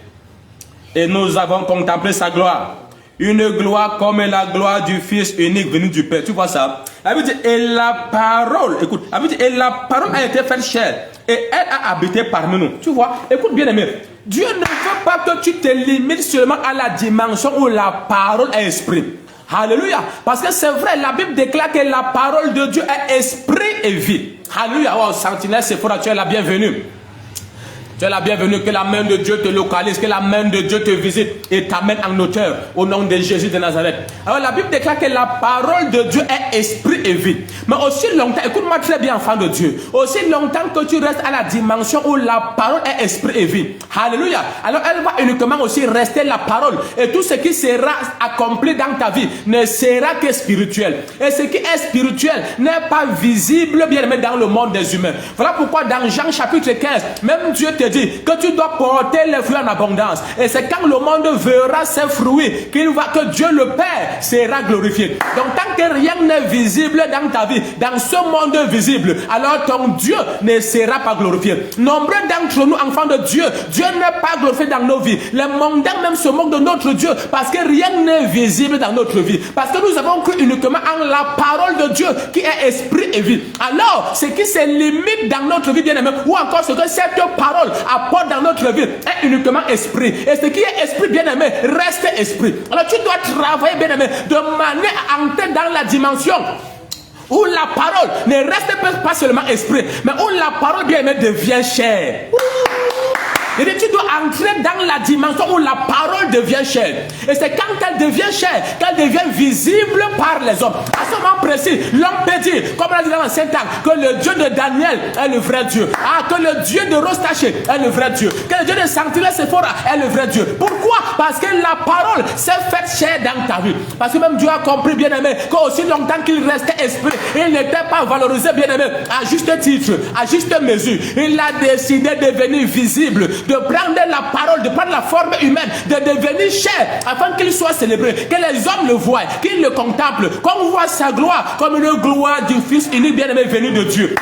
Et nous avons contemplé sa gloire, Une gloire comme la gloire du Fils unique venu du Père. Tu vois ça? Elle veut dire, et la parole, écoute, elle veut dire, et la parole a été faite chair. Et elle a habité parmi nous. Tu vois? Écoute bien aimé. Dieu ne veut pas que tu te limites seulement à la dimension où la parole est esprit. Alléluia. Parce que c'est vrai, la Bible déclare que la parole de Dieu est esprit et vie. Alléluia. Oh, sentinelle, c'est fort, tu es la bienvenue. Tu es la bienvenue, que la main de Dieu te localise, que la main de Dieu te visite et t'amène en hauteur au nom de Jésus de Nazareth. Alors la Bible déclare que la parole de Dieu est esprit et vie. Mais aussi longtemps, écoute-moi très bien enfant de Dieu, aussi longtemps que tu restes à la dimension où la parole est esprit et vie. Alléluia. Alors elle va uniquement aussi rester la parole. Et tout ce qui sera accompli dans ta vie ne sera que spirituel. Et ce qui est spirituel n'est pas visible bien aimé dans le monde des humains. Voilà pourquoi dans Jean chapitre 15, même Dieu te dit que tu dois porter les fruits en abondance. Et c'est quand le monde verra ces fruits que Dieu le Père sera glorifié. Donc tant que rien n'est visible dans ta vie, dans ce monde visible, alors ton Dieu ne sera pas glorifié. Nombreux d'entre nous, enfants de Dieu, Dieu n'est pas glorifié dans nos vies. Les mondains même se moquent de notre Dieu parce que rien n'est visible dans notre vie. Parce que nous avons cru uniquement en la parole de Dieu qui est esprit et vie. Alors, ce qui se limite dans notre vie, bien aimé, ou encore ce que cette parole apporte dans notre vie est uniquement esprit. Et ce qui est esprit, bien aimé, reste esprit. Alors tu dois travailler, bien aimé, de manière à entrer dans la dimension où la parole ne reste pas seulement esprit, mais où la parole, bien aimé, devient chair. Et tu dois entrer dans la dimension où la parole devient chair. Et c'est quand elle devient chair qu'elle devient visible par les hommes. À ce moment précis, l'homme peut dire, comme on a dit dans l'ancien temps, que le Dieu de Daniel est le vrai Dieu. Ah, que le Dieu de Rostaché est le vrai Dieu. Que le Dieu de Sanctifié Sephora est le vrai Dieu. Pourquoi? Parce que la parole s'est faite chair dans ta vie. Parce que même Dieu a compris, bien aimé, qu'aussi longtemps qu'il restait esprit, il n'était pas valorisé, bien aimé, à juste titre, à juste mesure. Il a décidé de devenir visible, de prendre la parole, de prendre la forme humaine, de devenir chair, afin qu'il soit célébré, que les hommes le voient, qu'ils le contemplent, qu'on voit sa gloire comme une gloire du Fils unique bien-aimé venu de Dieu.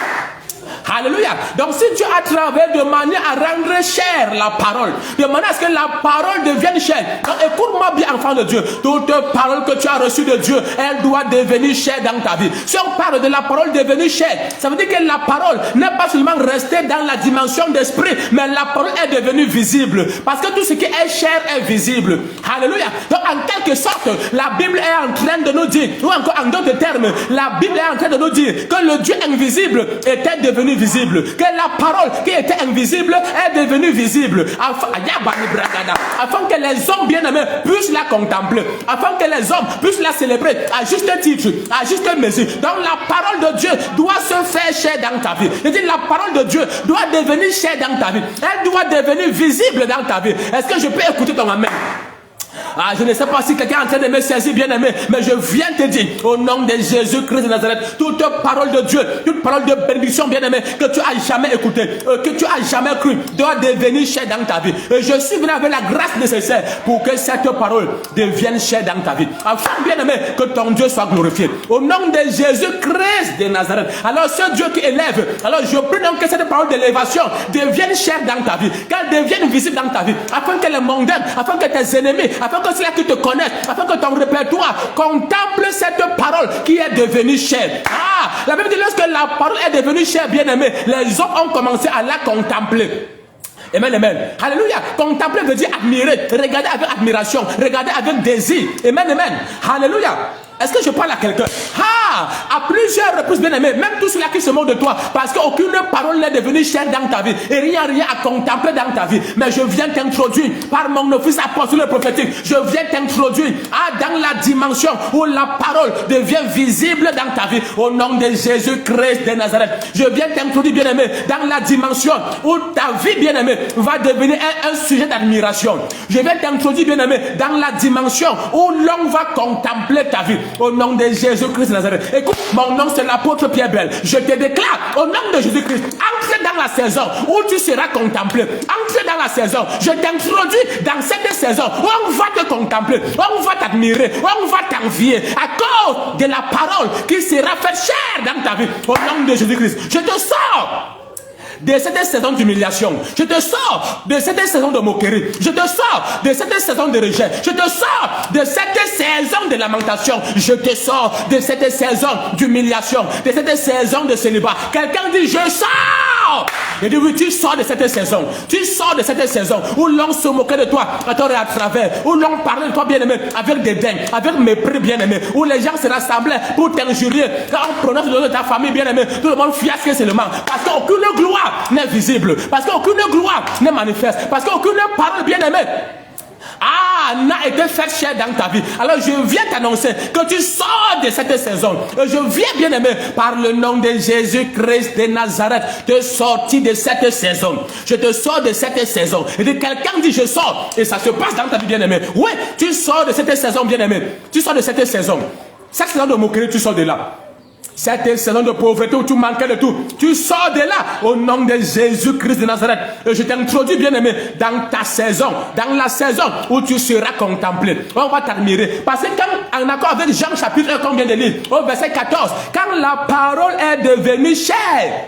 Alléluia. Donc si Dieu a travaillé de manière à rendre chère la parole, de manière à ce que la parole devienne chère. Donc écoute-moi bien, enfant de Dieu. Toute parole que tu as reçue de Dieu, elle doit devenir chère dans ta vie. Si on parle de la parole devenue chère, ça veut dire que la parole n'est pas seulement restée dans la dimension d'esprit, mais la parole est devenue visible. Parce que tout ce qui est chair est visible. Alléluia. Donc en quelque sorte, la Bible est en train de nous dire, ou encore en d'autres termes, la Bible est en train de nous dire que le Dieu invisible était devenu visible, que la parole qui était invisible est devenue visible, afin que les hommes bien-aimés puissent la contempler, afin que les hommes puissent la célébrer à juste titre, à juste mesure. Donc la parole de Dieu doit se faire chair dans ta vie. Je dis, la parole de Dieu doit devenir chair dans ta vie, elle doit devenir visible dans ta vie. Est-ce que je peux écouter ton amen? Ah, je ne sais pas si quelqu'un est en train de me saisir, bien aimé, mais je viens te dire, au nom de Jésus-Christ de Nazareth, toute parole de Dieu, toute parole de bénédiction, bien aimé, que tu as jamais écouté, que tu as jamais cru, doit devenir chair dans ta vie. Et je suis venu avec la grâce nécessaire pour que cette parole devienne chair dans ta vie. Afin, bien aimé, que ton Dieu soit glorifié. Au nom de Jésus-Christ de Nazareth. Alors, ce Dieu qui élève, alors je prie donc que cette parole d'élévation devienne chair dans ta vie, qu'elle devienne visible dans ta vie, afin que les mondains, afin que tes ennemis, afin que ceux-là qui te connaissent, afin que ton répertoire contemple cette parole qui est devenue chair. Ah, la Bible dit, lorsque la parole est devenue chair, bien aimé, les hommes ont commencé à la contempler. Amen, amen. Alléluia. Contempler veut dire admirer, regarder avec admiration, regarder avec désir. Amen, amen. Alléluia. Est-ce que je parle à quelqu'un? Ah, à plusieurs reprises, bien aimé, même tous ceux-là qui se moquent de toi, parce qu'aucune parole n'est devenue chère dans ta vie, et rien à contempler dans ta vie. Mais je viens t'introduire par mon office apostolique prophétique. Je viens t'introduire dans la dimension où la parole devient visible dans ta vie, au nom de Jésus-Christ de Nazareth. Je viens t'introduire, bien aimé, dans la dimension où ta vie, bien aimé, va devenir un sujet d'admiration. Je viens t'introduire, bien aimé, dans la dimension où l'homme va contempler ta vie. Au nom de Jésus-Christ de Nazareth. Écoute, mon nom c'est l'apôtre Pierre Bell. Je te déclare, au nom de Jésus-Christ, entre dans la saison où tu seras contemplé. Entre dans la saison. Je t'introduis dans cette saison où on va te contempler, où on va t'admirer, où on va t'envier à cause de la parole qui sera faite chair dans ta vie. Au nom de Jésus-Christ. Je te sors de cette saison d'humiliation. Je te sors de cette saison de moquerie. Je te sors de cette saison de rejet. Je te sors de cette saison de lamentation. Je te sors de cette saison d'humiliation, de cette saison de célibat. Quelqu'un dit, je sors. Et dit, oui, tu sors de cette saison. Tu sors de cette saison où l'on se moquait de toi à tort et à travers, où l'on parlait de toi, bien-aimé, avec dédain, avec mépris, bien-aimé, où les gens se rassemblaient pour t'injurier. Quand on prononce le nom de ta famille, bien-aimé, tout le monde fiasque seulement. Parce qu'aucune gloire n'est visible. Parce qu'aucune gloire n'est manifeste. Parce qu'aucune parole, bien-aimé, n'a été faite chère dans ta vie. Alors je viens t'annoncer que tu sors de cette saison. Et je viens, bien aimé, par le nom de Jésus-Christ de Nazareth, te sortir de cette saison. Je te sors de cette saison. Et quelqu'un dit je sors. Et ça se passe dans ta vie, bien aimé. Oui, tu sors de cette saison, bien aimé. Tu sors de cette saison. Cette saison de moquerie, tu sors de là. Cette saison de pauvreté où tu manquais de tout, tu sors de là au nom de Jésus-Christ de Nazareth. Et je t'introduis, bien-aimé, dans ta saison, dans la saison où tu seras contemplé. On va t'admirer. Parce que quand, en accord avec Jean chapitre 1, qu'on vient de lire, au verset 14, quand la parole est devenue chère,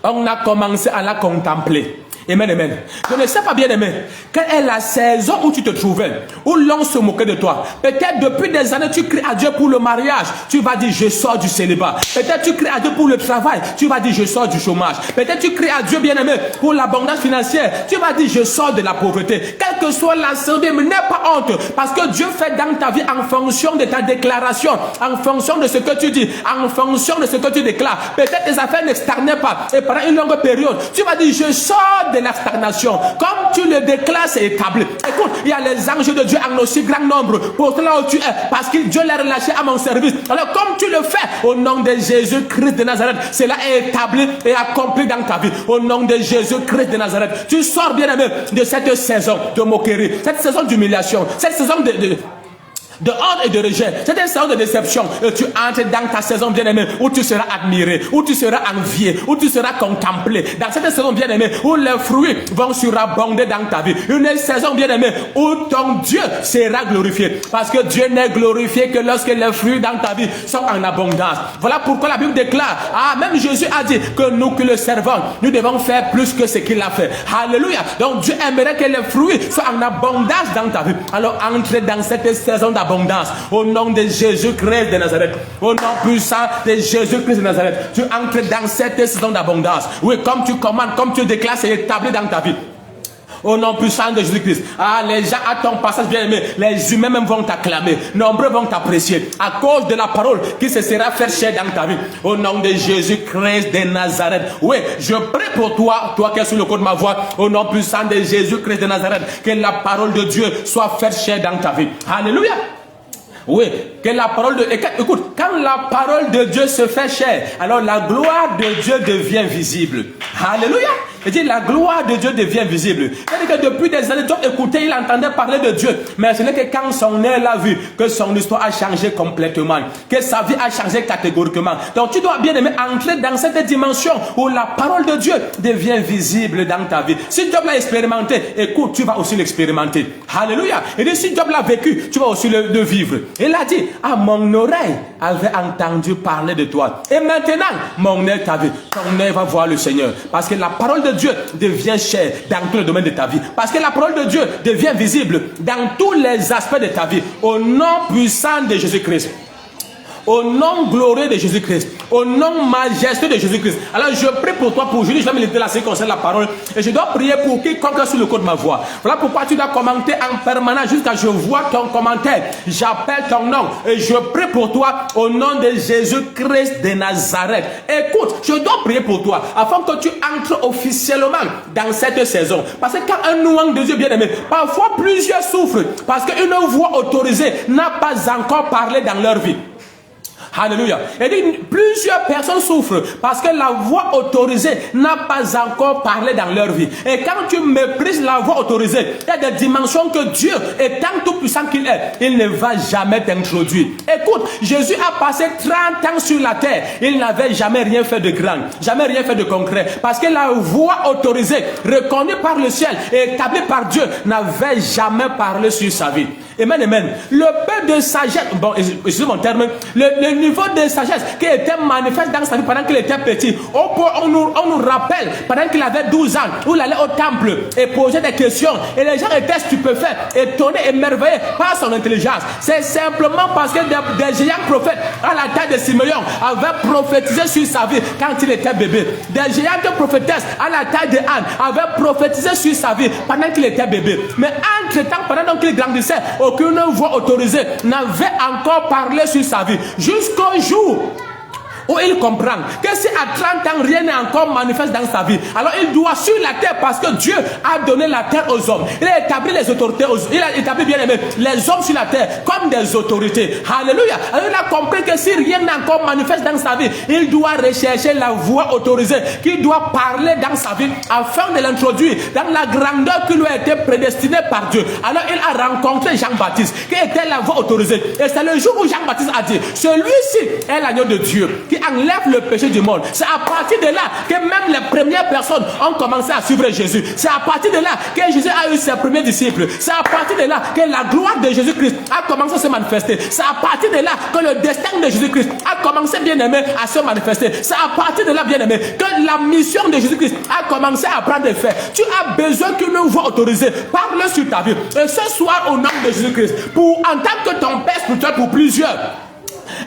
on a commencé à la contempler. Amen, amen. Je ne sais pas, bien aimé, quelle est la saison où tu te trouvais, où l'on se moquait de toi. Peut-être depuis des années, tu cries à Dieu pour le mariage, tu vas dire je sors du célibat. Peut-être tu cries à Dieu pour le travail, tu vas dire je sors du chômage. Peut-être tu cries à Dieu, bien aimé, pour l'abondance financière, tu vas dire je sors de la pauvreté. Quelle que soit la saison, mais n'aie pas honte, parce que Dieu fait dans ta vie en fonction de ta déclaration, en fonction de ce que tu dis, en fonction de ce que tu déclares. Peut-être les affaires ne stagnaient pas, et pendant une longue période, tu vas dire je sors de la stagnation. Comme tu le déclares, c'est établi. Écoute, il y a les anges de Dieu en aussi grand nombre pour là où tu es, parce que Dieu l'a relâché à mon service. Alors comme tu le fais, au nom de Jésus-Christ de Nazareth, cela est établi et accompli dans ta vie. Au nom de Jésus-Christ de Nazareth, tu sors, bien aimé, de cette saison de moquerie, cette saison d'humiliation, cette saison de honte et de rejet. C'est une saison de déception. Et tu entres dans ta saison, bien-aimée, où tu seras admiré, où tu seras envié, où tu seras contemplé. Dans cette saison, bien-aimée, où les fruits vont surabonder dans ta vie. Une saison, bien-aimée, où ton Dieu sera glorifié. Parce que Dieu n'est glorifié que lorsque les fruits dans ta vie sont en abondance. Voilà pourquoi la Bible déclare, même Jésus a dit que nous qui le servons, nous devons faire plus que ce qu'il a fait. Alléluia. Donc Dieu aimerait que les fruits soient en abondance dans ta vie. Alors entre dans cette saison d'abondance. Au nom de Jésus-Christ de Nazareth, au nom puissant de Jésus-Christ de Nazareth, tu entres dans cette saison d'abondance. Oui, comme tu commandes, comme tu déclares, c'est établi dans ta vie. Au nom puissant de Jésus-Christ. Les gens à ton passage, bien aimé, les humains même vont t'acclamer. Nombreux vont t'apprécier à cause de la parole qui se sera faite chère dans ta vie. Au nom de Jésus-Christ de Nazareth. Oui, je prie pour toi, toi qui es sur le coup de ma voix. Au nom puissant de Jésus-Christ de Nazareth, que la parole de Dieu soit faite chère dans ta vie. Alléluia. Oui, que la parole de... Écoute, quand la parole de Dieu se fait chair, alors la gloire de Dieu devient visible. Alléluia. Il dit la gloire de Dieu devient visible. C'est-à-dire que depuis des années, Job écoutait, il entendait parler de Dieu. Mais ce n'est que quand son œil l'a vu, que son histoire a changé complètement. Que sa vie a changé catégoriquement. Donc tu dois bien aimer entrer dans cette dimension où la parole de Dieu devient visible dans ta vie. Si Job l'a expérimenté, écoute, tu vas aussi l'expérimenter. Alléluia. Et dit, si Job l'a vécu, tu vas aussi le vivre. Il a dit, mon oreille avait entendu parler de toi. Et maintenant, mon œil t'a vu. Ton œil va voir le Seigneur. Parce que la parole de Dieu devient chère dans tous les domaines de ta vie. Parce que la parole de Dieu devient visible dans tous les aspects de ta vie. Au nom puissant de Jésus-Christ. Au nom glorieux de Jésus-Christ. Au nom majestueux de Jésus-Christ. Alors je prie pour toi, pour Julie. Je vais me lever là, c'est concerne la parole. Et je dois prier pour quiconque est sur le coup de ma voix. Voilà pourquoi tu dois commenter en permanence jusqu'à ce que je vois ton commentaire. J'appelle ton nom. Et je prie pour toi au nom de Jésus-Christ de Nazareth. Écoute, je dois prier pour toi afin que tu entres officiellement dans cette saison. Parce que quand un louange de Dieu bien aimé, parfois plusieurs souffrent. Parce qu'une voix autorisée n'a pas encore parlé dans leur vie. Alléluia. Et dit, plusieurs personnes souffrent parce que la voix autorisée n'a pas encore parlé dans leur vie. Et quand tu méprises la voix autorisée, il y a des dimensions que Dieu, étant tout puissant qu'il est, il ne va jamais t'introduire. Écoute, Jésus a passé 30 ans sur la terre. Il n'avait jamais rien fait de grand, jamais rien fait de concret. Parce que la voix autorisée, reconnue par le ciel et établie par Dieu, n'avait jamais parlé sur sa vie. Amen, amen. Le peu de sagesse, bon, excusez mon terme, le niveau de sagesse qui était manifeste dans sa vie pendant qu'il était petit, on nous rappelle, pendant qu'il avait 12 ans, où il allait au temple et posait des questions, et les gens étaient stupéfaits, étonnés, émerveillés par son intelligence. C'est simplement parce que des géants prophètes à la taille de Simeon avaient prophétisé sur sa vie quand il était bébé. Des géantes prophétesses à la taille de Anne avaient prophétisé sur sa vie pendant qu'il était bébé. Mais entre-temps, pendant qu'il grandissait, aucune voix autorisée n'avait encore parlé sur sa vie. Jusqu'au jour où il comprend que si à 30 ans rien n'est encore manifeste dans sa vie, alors il doit sur la terre, parce que Dieu a donné la terre aux hommes. Il a établi les autorités, il a établi, bien aimé, les hommes sur la terre comme des autorités. Alléluia. Alors il a compris que si rien n'est encore manifeste dans sa vie, il doit rechercher la voix autorisée qui doit parler dans sa vie afin de l'introduire dans la grandeur qui lui a été prédestinée par Dieu. Alors il a rencontré Jean-Baptiste qui était la voix autorisée, et c'est le jour où Jean-Baptiste a dit: celui-ci est l'agneau de Dieu qui enlève le péché du monde. C'est à partir de là que même les premières personnes ont commencé à suivre Jésus. C'est à partir de là que Jésus a eu ses premiers disciples. C'est à partir de là que la gloire de Jésus-Christ a commencé à se manifester. C'est à partir de là que le destin de Jésus-Christ a commencé, bien aimé, à se manifester. C'est à partir de là, bien aimé, que la mission de Jésus-Christ a commencé à prendre effet. Tu as besoin qu'une voix autorisée parle sur ta vie. Et ce soir, au nom de Jésus-Christ, en tant que ton père spirituel pour plusieurs,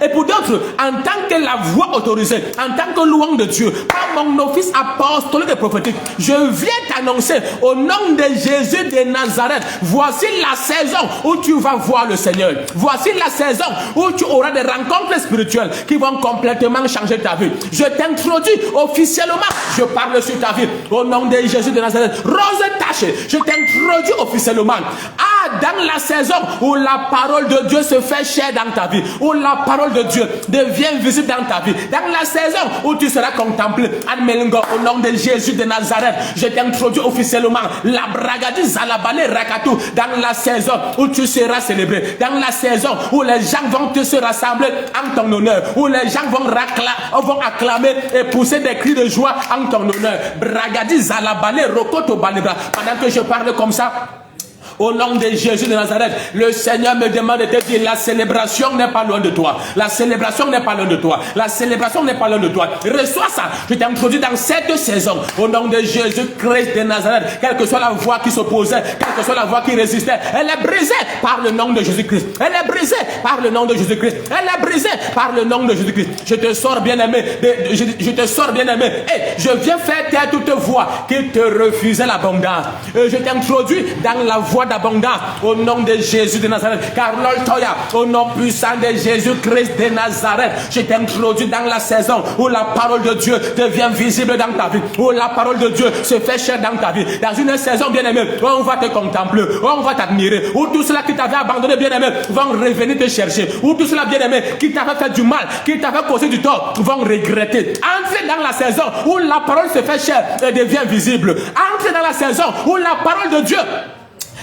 et pour d'autres, en tant que la voix autorisée, en tant que louange de Dieu, par mon office apostolique et prophétique, je viens t'annoncer au nom de Jésus de Nazareth, voici la saison où tu vas voir le Seigneur. Voici la saison où tu auras des rencontres spirituelles qui vont complètement changer ta vie. Je t'introduis officiellement, je parle sur ta vie, au nom de Jésus de Nazareth. Rose tachée, je t'introduis officiellement. Dans la saison où la parole de Dieu se fait chair dans ta vie, où la parole de Dieu devient visible dans ta vie, dans la saison où tu seras contemplé, Anmelingo, au nom de Jésus de Nazareth, je t'introduis officiellement la bragadi zalabale rakatou, dans la saison où tu seras célébré, dans la saison où les gens vont te se rassembler en ton honneur, où les gens vont acclamer et pousser des cris de joie en ton honneur. Bragadi zalabale rokoto balebra. Pendant que je parle comme ça, au nom de Jésus de Nazareth, le Seigneur me demande de te dire: la célébration n'est pas loin de toi. La célébration n'est pas loin de toi. La célébration n'est pas loin de toi. Reçois ça. Je t'introduis dans cette saison. Au nom de Jésus-Christ de Nazareth, quelle que soit la voix qui s'opposait, quelle que soit la voix qui résistait, elle est brisée par le nom de Jésus-Christ. Elle est brisée par le nom de Jésus-Christ. Elle est brisée par le nom de Jésus-Christ. Je te sors, bien-aimé. Je te sors, bien-aimé. Et je viens faire taire toute voix qui te refusait l'abondance. Je t'introduis dans la voie d'abondance au nom de Jésus de Nazareth, car l'Oltoya, au nom puissant de Jésus-Christ de Nazareth, je t'introduis dans la saison où la parole de Dieu devient visible dans ta vie, où la parole de Dieu se fait chair dans ta vie, dans une saison, bien-aimé, où on va te contempler, où on va t'admirer, où tout cela qui t'avait abandonné, bien-aimé, vont revenir te chercher, où tout cela, bien-aimé, qui t'avait fait du mal, qui t'avait causé du tort, vont regretter. Entrez dans la saison où la parole se fait chair et devient visible. Entrez dans la saison où la parole de Dieu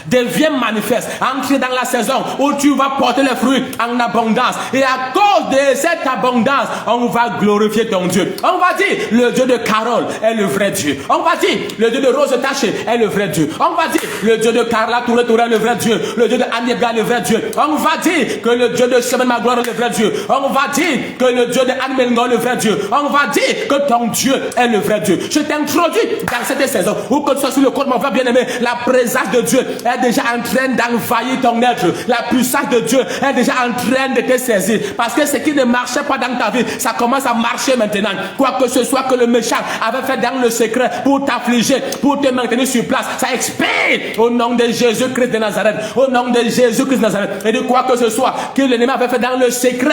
devient manifeste. Entrez dans la saison où tu vas porter les fruits en abondance, et à cause de cette abondance, on va glorifier ton Dieu. On va dire: le Dieu de Carole est le vrai Dieu. On va dire: le Dieu de Rose Taché est le vrai Dieu. On va dire: le Dieu de Carla Touré est le vrai Dieu. Le Dieu de Aniega est le vrai Dieu. On va dire que le Dieu de Semaine Magloire est le vrai Dieu. On va dire que le Dieu de Anne Melingo est le vrai Dieu. On va dire que ton Dieu est le vrai Dieu. Je t'introduis dans cette saison où, que tu sois sur le côté, mon frère bien-aimé, la présence de Dieu est déjà en train d'envahir ton être. La puissance de Dieu est déjà en train de te saisir, parce que ce qui ne marchait pas dans ta vie, ça commence à marcher maintenant. Quoi que ce soit que le méchant avait fait dans le secret pour t'affliger, pour te maintenir sur place, ça expire au nom de Jésus-Christ de Nazareth. Au nom de Jésus-Christ de Nazareth. Et de quoi que ce soit que l'ennemi avait fait dans le secret,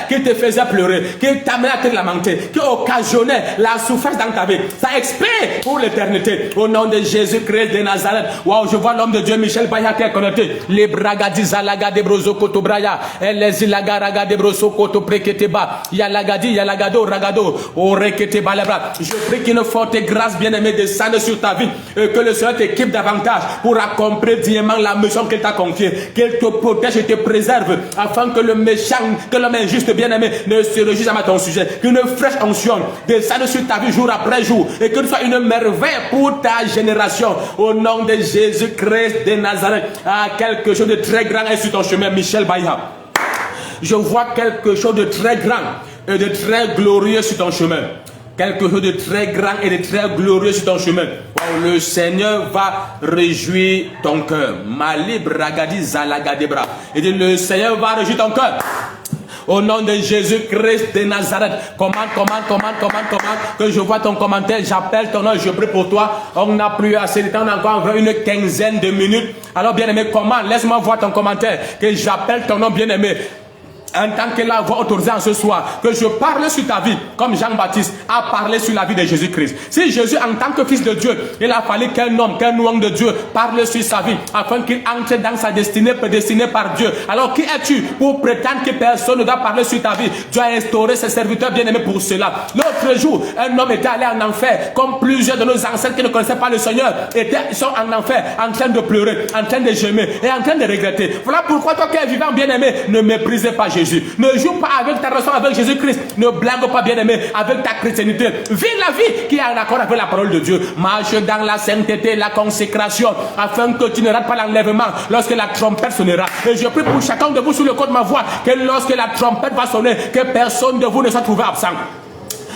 qui te faisait pleurer, qui t'amenait à te lamenter, qui occasionnait la souffrance dans ta vie, ça expire pour l'éternité. Au nom de Jésus-Christ de Nazareth. Waouh, je vois l'homme de Dieu Michel Baya qui est connecté. Les bragadi zalaga de brozo koto braya, les ilaga raga de brozo koto preketeba, yalagadi yalagado ragado, oreketeba lebra. Je prie qu'une forte grâce bien-aimée descende sur ta vie, et que le Seigneur t'équipe davantage pour accomplir dignement la mission qu'il t'a confiée, qu'il te protège et te préserve, afin que le méchant que l'homme injuste, bien-aimé, ne se réjouisse jamais à ton sujet. Qu'une fraîche onction descende sur ta vie jour après jour et que tu sois une merveille pour ta génération. Au nom de Jésus-Christ de Nazareth, quelque chose de très grand est sur ton chemin, Michel Baïha. Je vois quelque chose de très grand et de très glorieux sur ton chemin. Quelque chose de très grand et de très glorieux sur ton chemin. Oh, le Seigneur va réjouir ton cœur. Malib ragadi zalagadebra. Et dit, le Seigneur va réjouir ton cœur. Au nom de Jésus-Christ de Nazareth, commande, que je vois ton commentaire, j'appelle ton nom, je prie pour toi. On n'a plus assez de temps, on a encore une quinzaine de minutes. Alors bien-aimé, commande, laisse-moi voir ton commentaire, que j'appelle ton nom, bien-aimé. En tant que la voix autorisée en ce soir, que je parle sur ta vie, comme Jean-Baptiste a parlé sur la vie de Jésus-Christ. Si Jésus, en tant que fils de Dieu, il a fallu qu'un homme, qu'un homme de Dieu parle sur sa vie, afin qu'il entre dans sa destinée prédestinée par Dieu. Alors qui es-tu pour prétendre que personne ne doit parler sur ta vie? Dieu a instauré ses serviteurs bien-aimés pour cela. L'autre jour, un homme était allé en enfer, comme plusieurs de nos ancêtres qui ne connaissaient pas le Seigneur, sont en enfer, en train de pleurer, en train de gémir et en train de regretter. Voilà pourquoi toi qui es vivant, bien-aimé, ne méprisez pas Jésus. Ne joue pas avec ta relation avec Jésus-Christ. Ne blague pas, bien-aimé, avec ta chrétienté. Vis la vie qui est en accord avec la parole de Dieu. Marche dans la sainteté, la consécration, afin que tu ne rates pas l'enlèvement lorsque la trompette sonnera. Et je prie pour chacun de vous sur le côté de ma voix, que lorsque la trompette va sonner, que personne de vous ne soit trouvé absent.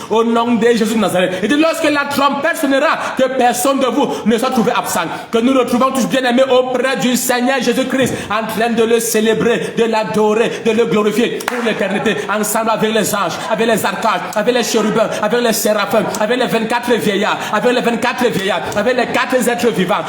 Au nom de Jésus de Nazareth. Et lorsque la trompette sonnera, que personne de vous ne soit trouvé absent. Que nous nous retrouvons tous bien-aimés auprès du Seigneur Jésus-Christ, en train de le célébrer, de l'adorer, de le glorifier pour l'éternité, ensemble avec les anges, avec les archanges, avec les chérubins, avec les séraphins, avec les 24 vieillards, avec les 24 vieillards, avec les 4 êtres vivants,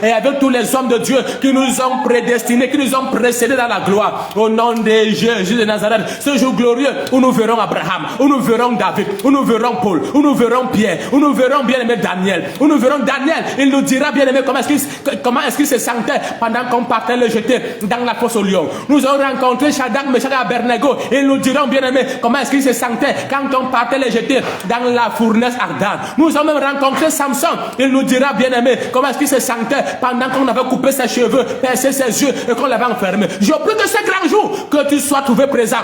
et avec tous les hommes de Dieu qui nous ont prédestinés, qui nous ont précédés dans la gloire. Au nom de Jésus de Nazareth, ce jour glorieux où nous verrons Abraham, où nous verrons David, où nous verrons Paul, où nous verrons Pierre, où nous verrons bien-aimé Daniel, où nous verrons Daniel, il nous dira bien-aimé comment est-ce qu'il se sentait pendant qu'on partait le jeter dans la fosse au lion. Nous avons rencontré Shadrach, Meshach et Abednego, ils nous diront bien-aimé comment est-ce qu'il se sentait quand on partait le jeter dans la fournaise ardente. Nous avons même rencontré Samson, il nous dira bien-aimé comment est-ce qu'il se sentait pendant qu'on avait coupé ses cheveux, percé ses yeux et qu'on l'avait enfermé. Je prie que ce grand jour, que tu sois trouvé présent.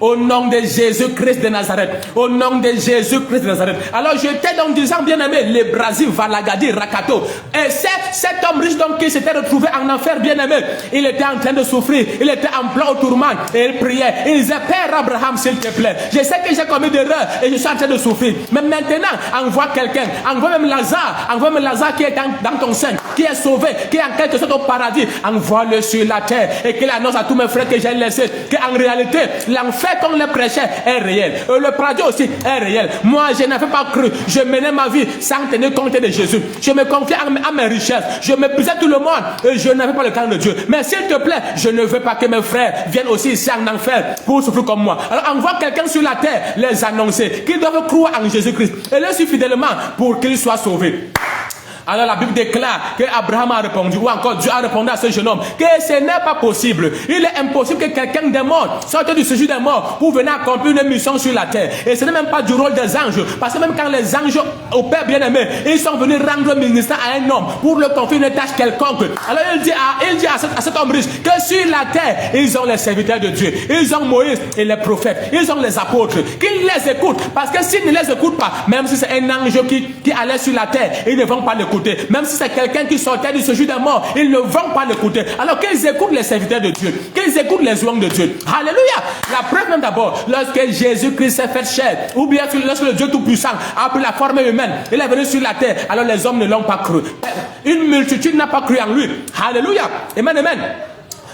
Au nom de Jésus-Christ de Nazareth. Au nom de Jésus-Christ de Nazareth. Alors je t'ai donc disant, bien-aimé, les Brésil, Valagadi, Rakato. Et cet homme riche donc qui s'était retrouvé en enfer, bien-aimé, il était en train de souffrir. Il était en plein au tourment. Et il priait. Il disait, Père Abraham, s'il te plaît. Je sais que j'ai commis d'erreur et je suis en train de souffrir. Mais maintenant, envoie quelqu'un. Envoie même Lazare. Envoie même Lazare qui est dans ton sein, qui est sauvé, qui est en quelque sorte au paradis. Envoie-le sur la terre et qu'il annonce à tous mes frères que j'ai laissés qu'en réalité, l'enfer qu'on le prêchait est réel. Le paradis aussi est réel. Moi, je n'avais pas cru. Je menais ma vie sans tenir compte de Jésus. Je me confiais à mes richesses. Je méprisais tout le monde et je n'avais pas le cœur de Dieu. Mais s'il te plaît, je ne veux pas que mes frères viennent aussi ici en enfer pour souffrir comme moi. Alors envoie quelqu'un sur la terre les annoncer qu'ils doivent croire en Jésus-Christ et le suivre fidèlement pour qu'ils soient sauvés. Alors la Bible déclare que Abraham a répondu, ou encore Dieu a répondu à ce jeune homme, que ce n'est pas possible. Il est impossible que quelqu'un des morts sorte du séjour des morts pour venir accomplir une mission sur la terre. Et ce n'est même pas du rôle des anges. Parce que même quand les anges, au Père bien-aimé, ils sont venus rendre ministère à un homme pour le confier une tâche quelconque. Alors il dit à cet homme riche que sur la terre, ils ont les serviteurs de Dieu. Ils ont Moïse et les prophètes. Ils ont les apôtres. Qu'ils les écoutent. Parce que s'ils ne les écoutent pas, même si c'est un ange qui allait sur la terre, ils ne vont pas l'écouter. Même si c'est quelqu'un qui sortait du séjour des morts, ils ne vont pas l'écouter. Alors qu'ils écoutent les serviteurs de Dieu, qu'ils écoutent les hommes de Dieu. Alléluia. La preuve même d'abord, lorsque Jésus-Christ s'est fait chair, ou bien lorsque le Dieu Tout-Puissant a pris la forme humaine, il est venu sur la terre, alors les hommes ne l'ont pas cru. Une multitude n'a pas cru en lui. Alléluia. Amen, amen.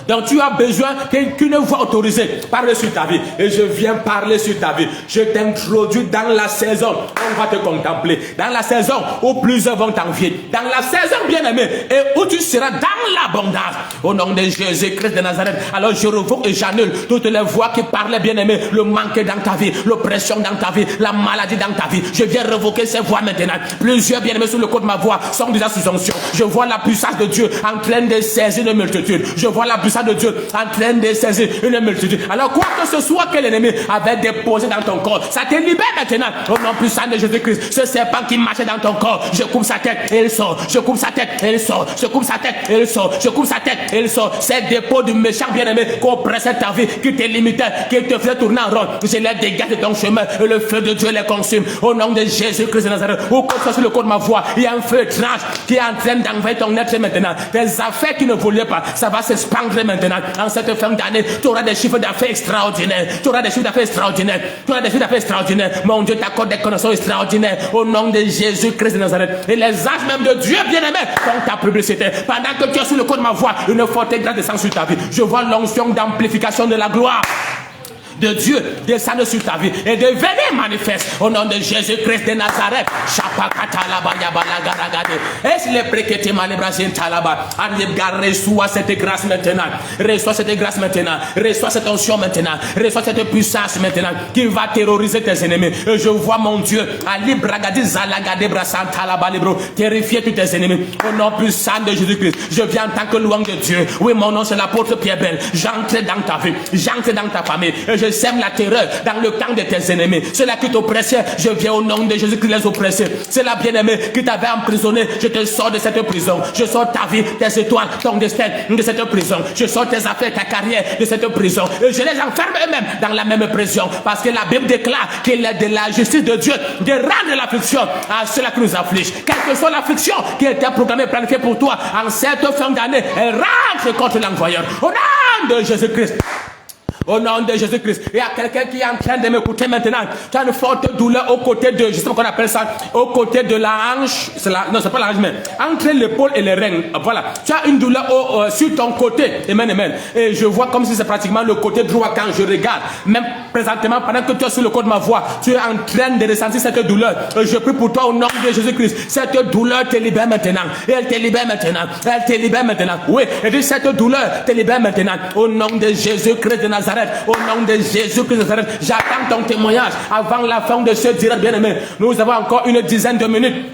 Donc tu as besoin qu'une voix autorisée parle sur ta vie. Et je viens parler sur ta vie. Je t'introduis dans la saison où on va te contempler. Dans la saison où plusieurs vont t'envier. Dans la saison bien-aimée et où tu seras dans l'abondance. Au nom de Jésus-Christ de Nazareth. Alors je revoque et j'annule toutes les voix qui parlaient bien-aimé. Le manque dans ta vie, l'oppression dans ta vie, la maladie dans ta vie. Je viens revoquer ces voix maintenant. Plusieurs bien-aimés sous le coup de ma voix sont déjà sous onction. Je vois la puissance de Dieu en train de saisir une multitude. Je vois la puissance puissance de Dieu en train de saisir une multitude. Alors quoi que ce soit que l'ennemi avait déposé dans ton corps, ça te libère maintenant au nom puissant de Jésus-Christ. Ce serpent qui marchait dans ton corps, je coupe sa tête et il sort. Je coupe sa tête et il sort. Je coupe sa tête et il sort. Je coupe sa tête et il sort. Ces dépôts du méchant bien-aimé qui oppressait ta vie, qui te limitait, qui te faisait tourner en rond, je les dégage de ton chemin et le feu de Dieu les consume au nom de Jésus-Christ de Nazareth. Ou comme ça sur le corps de ma voix, il y a un feu étrange qui est en train d'envahir ton être maintenant. Tes affaires qui ne voulaient pas, ça va s'expandre maintenant. En cette fin d'année, tu auras des chiffres d'affaires extraordinaires. Tu auras des chiffres d'affaires extraordinaires. Tu auras des chiffres d'affaires extraordinaires. Mon Dieu t'accorde des connaissances extraordinaires au nom de Jésus-Christ de Nazareth. Et les anges même de Dieu bien-aimé font ta publicité. Pendant que tu es sur le corps de ma voix, une forte grâce descend sur ta vie. Je vois l'onction d'amplification de la gloire de Dieu descendre sur ta vie et devenir manifeste au nom de Jésus-Christ de Nazareth. Reçois cette grâce maintenant. Reçois cette grâce maintenant. Reçois cette onction maintenant. Reçois cette puissance maintenant qui va terroriser tes ennemis. Et je vois mon Dieu terrifier tous tes ennemis au nom puissant de Jésus-Christ. Je viens en tant que louange de Dieu. Oui, mon nom c'est l'apôtre Pierre Bell. J'entre dans ta vie. J'entre dans ta famille. Et je sème la terreur dans le camp de tes ennemis. Ceux-là qui t'oppressaient, je viens au nom de Jésus qui les oppressait. Ceux-là bien-aimés qui t'avaient emprisonné, je te sors de cette prison. Je sors ta vie, tes étoiles, ton destin de cette prison. Je sors tes affaires, ta carrière de cette prison. Et je les enferme eux-mêmes dans la même prison. Parce que la Bible déclare qu'il est de la justice de Dieu de rendre l'affliction à ceux-là qui nous affligent. Quelle que soit l'affliction qui était programmée, planifiée pour toi en cette fin d'année, elle rentre contre l'envoyeur. Au nom de Jésus-Christ. Au nom de Jésus-Christ. Il y a quelqu'un qui est en train de m'écouter maintenant. Tu as une forte douleur au côté de, je sais pas comment on appelle ça, au côté de la hanche. Non, c'est pas la hanche, mais entre l'épaule et les reins. Voilà. Tu as une douleur sur ton côté. Amen, amen. Et je vois comme si c'est pratiquement le côté droit quand je regarde. Même présentement, pendant que tu es sur le corps de ma voix, tu es en train de ressentir cette douleur. Et je prie pour toi au nom de Jésus-Christ. Cette douleur te libère maintenant. Et elle te libère maintenant. Elle te libère maintenant. Oui. Et dit cette douleur te libère maintenant. Au nom de Jésus-Christ de Nazareth. Au nom de Jésus-Christ de Nazareth, j'attends ton témoignage avant la fin de ce direct, bien-aimé. Nous avons encore une dizaine de minutes.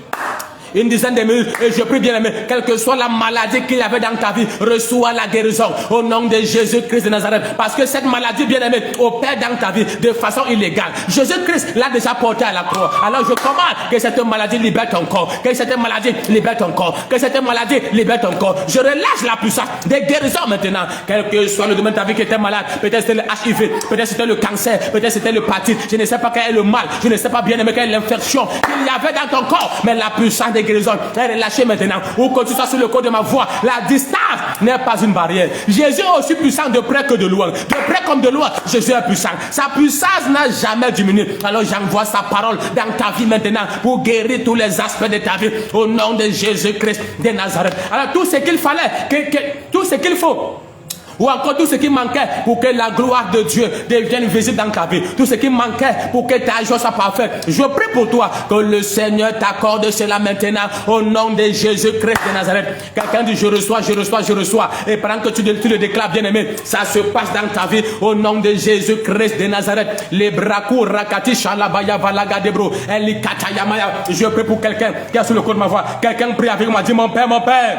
Une dizaine de minutes et je prie bien aimé, quelle que soit la maladie qu'il y avait dans ta vie, reçois la guérison au nom de Jésus-Christ de Nazareth. Parce que cette maladie bien aimé opère dans ta vie de façon illégale. Jésus-Christ l'a déjà porté à la croix. Alors je commande que cette maladie libère ton corps, que cette maladie libère ton corps, que cette maladie libère ton corps. Je relâche la puissance des guérisons maintenant. Quel que soit le domaine de ta vie qui était malade, peut-être c'était le HIV, peut-être c'était le cancer, peut-être c'était l'hépatite, je ne sais pas quel est le mal, je ne sais pas bien aimé quelle est l'infection qu'il y avait dans ton corps, mais la puissance des guérison est relâchée maintenant. Ou que tu sois sur le corps de ma voix, la distance n'est pas une barrière. Jésus est aussi puissant de près que de loin. De près comme de loin, Jésus est puissant. Sa puissance n'a jamais diminué. Alors j'envoie sa parole dans ta vie maintenant pour guérir tous les aspects de ta vie au nom de Jésus-Christ de Nazareth. Alors tout ce qu'il fallait, tout ce qu'il faut, ou encore tout ce qui manquait pour que la gloire de Dieu devienne visible dans ta vie. Tout ce qui manquait pour que ta joie soit parfaite. Je prie pour toi que le Seigneur t'accorde cela maintenant au nom de Jésus-Christ de Nazareth. Quelqu'un dit je reçois, je reçois, je reçois. Et pendant que tu le déclares bien aimé, ça se passe dans ta vie au nom de Jésus-Christ de Nazareth. Les brakou rakati shalabaya valaga debro. Je prie pour quelqu'un qui est sur le corps de ma voix. Quelqu'un prie avec moi, dit mon Père, mon Père.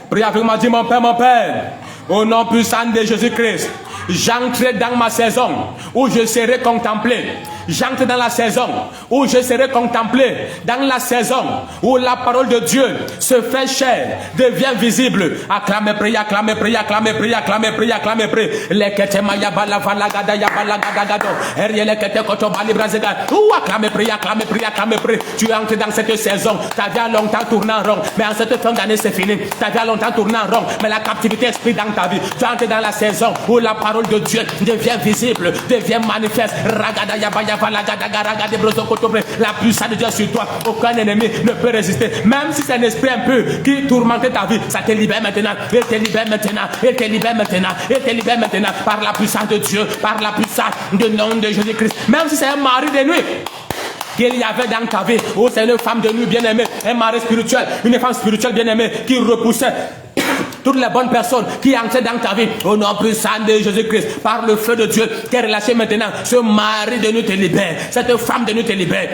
Prie avec moi, dit mon Père, mon Père. Au nom puissant de Jésus-Christ, j'entre dans ma saison où je serai contemplé. J'entre dans la saison où je serai contemplé. Dans la saison où la parole de Dieu se fait chair, devient visible. Acclamez, priez, acclamez, priez, acclamez, priez, acclamez, priez, acclamez, priez. Acclamez, priez, acclamez, priez, acclamez, priez. Tu entres dans cette saison. Ta vie a longtemps tourné en rond, mais en cette fin d'année c'est fini. Ta vie a longtemps tourné en rond, mais la captivité esprit dans ta vie. Tu entres dans la saison où la parole de Dieu devient visible, devient manifeste. La puissance de Dieu sur toi, aucun ennemi ne peut résister. Même si c'est un esprit un peu qui tourmentait ta vie, ça te libère maintenant. Il te libère maintenant. Il te libère maintenant. Il te libère maintenant par la puissance de Dieu, par la puissance du nom de Jésus-Christ. Même si c'est un mari de nuit qu'il y avait dans ta vie, ou c'est une femme de nuit bien-aimée, un mari spirituel, une femme spirituelle bien-aimée qui repoussait toutes les bonnes personnes qui entrent dans ta vie, au nom puissant de Jésus-Christ, par le feu de Dieu qui est relâché maintenant, ce mari de nuit te libère, cette femme de nuit te libère.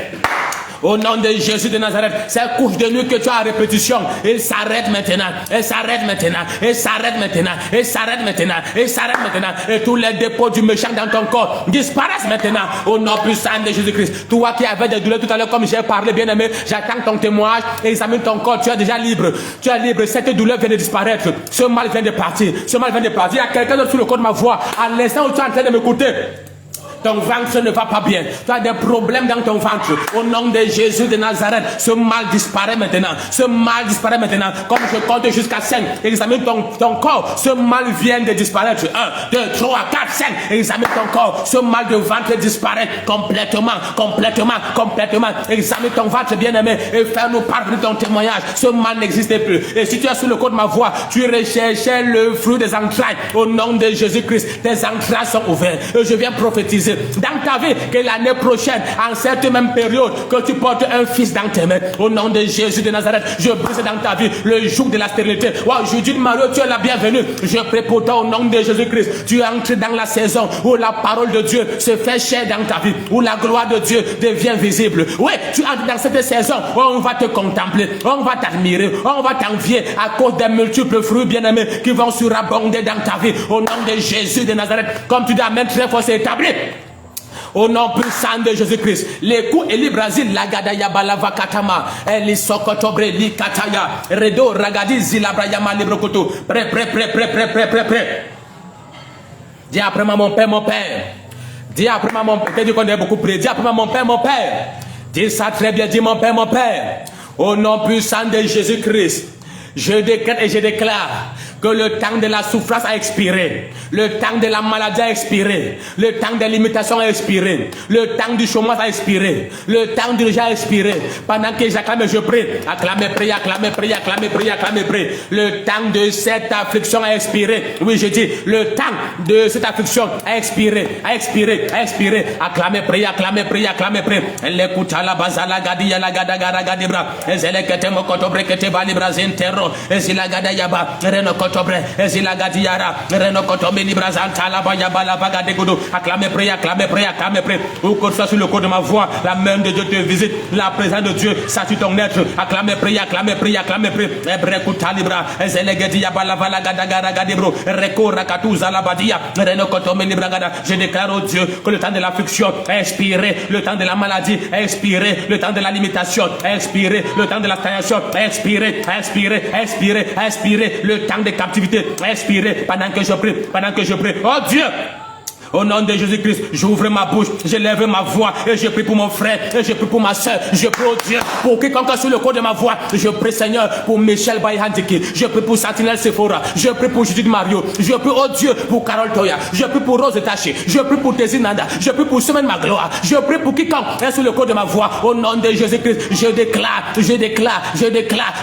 Au nom de Jésus de Nazareth, ces couches de nuit que tu as à répétition, ils s'arrêtent maintenant, ils s'arrêtent maintenant, ils s'arrêtent maintenant, ils s'arrêtent maintenant, ils s'arrêtent maintenant. Et tous les dépôts du méchant dans ton corps disparaissent maintenant. Au nom puissant de Jésus-Christ. Toi qui avais des douleurs tout à l'heure, comme j'ai parlé, bien-aimé, j'attends ton témoignage. Examine ton corps, tu es déjà libre. Tu es libre, cette douleur vient de disparaître. Ce mal vient de partir. Ce mal vient de partir. Il y a quelqu'un d'autre sur le corps de ma voix. À l'instant où tu es en train de m'écouter, ton ventre ne va pas bien. Tu as des problèmes dans ton ventre. Au nom de Jésus de Nazareth, ce mal disparaît maintenant. Ce mal disparaît maintenant. Comme je compte jusqu'à 5, examine ton corps. Ce mal vient de disparaître. 1, 2, 3, 4, 5. Examine ton corps. Ce mal de ventre disparaît complètement, complètement, complètement. Examine ton ventre, bien-aimé, et fais-nous parvenir ton témoignage. Ce mal n'existe plus. Et si tu es sur le corps de ma voix, tu recherchais le fruit des entrailles. Au nom de Jésus-Christ, tes entrailles sont ouvertes. Et je viens prophétiser dans ta vie que l'année prochaine, en cette même période, que tu portes un fils dans tes mains. Au nom de Jésus de Nazareth, je brise dans ta vie le joug de la stérilité. Wow, Judith Mario, tu es la bienvenue. Je prie pour toi au nom de Jésus-Christ. Tu entres dans la saison où la parole de Dieu se fait chair dans ta vie, où la gloire de Dieu devient visible. Oui, tu entres dans cette saison où on va te contempler, on va t'admirer, on va t'envier à cause des multiples fruits bien-aimés qui vont surabonder dans ta vie. Au nom de Jésus de Nazareth, comme tu dois mettre très fort, c'est établi. Au nom puissant de Jésus-Christ, les coups et les Brésil, la gadaya balava katama, eli sokotobre li kataya, redo ragadi zilabrayama librokoto, prêt. Dis après moi, mon père, mon père. Dis après moi, mon père. Dis qu'on est beaucoup près. Dis après moi, mon père, mon père. Dis ça très bien, dis mon père, mon père. Au nom puissant de Jésus-Christ, je décrète et je déclare que le temps de la souffrance a expiré, le temps de la maladie a expiré, le temps des limitations a expiré, le temps du chômage a expiré, le temps du rejet a expiré. Pendant que j'acclame, je prie. Acclamez, prie, acclamez, prie, acclamez, prie, acclamez, prie. Le temps de cette affliction a expiré. Oui, je dis, le temps de cette affliction a expiré, a expiré, a expiré. Acclamez, prie, acclamez, prie, acclamez, prie. Elle écoute à la base, à la gadia, la gadagara, gadibra. Elle est mokotobre, que te balibra, zentero. Et la gadayaba, renokotobre. Ezila gadiara, renokotombe librazanta la bayaba la vaga de godo. Acclamez, priez, acclamez, priez, acclamez, priez. Ou que ça sur le corps de ma voix, la main de Dieu te visite, la présence de Dieu sature ton être. Acclamez, priez, acclamez, priez, acclamez, priez. Ebrekuta libra, ezele gadia balava la gadagara gadibro, reko rakatuza la badia, renokotombe libragada. Je déclare au Dieu que le temps de l'affliction est expiré, le temps de la maladie est expiré, le temps de la limitation est expiré, le temps de la stagnation est expiré, expiré, expiré, expiré, le temps de captivité expiré pendant que je prie, pendant que je prie. Oh Dieu, au nom de Jésus-Christ, j'ouvre ma bouche, je lève ma voix et je prie pour mon frère et je prie pour ma soeur. Je prie au Dieu pour quiconque sur le corps de ma voix. Je prie Seigneur pour Michel Bayhandiki. Je prie pour Sentinelle Sephora. Je prie pour Judith Mario. Je prie au Dieu pour Carole Toya. Je prie pour Rose Taché. Je prie pour Tézinanda. Je prie pour Semaine Magloire. Je prie pour quiconque est sur le corps de ma voix. Au nom de Jésus-Christ, je déclare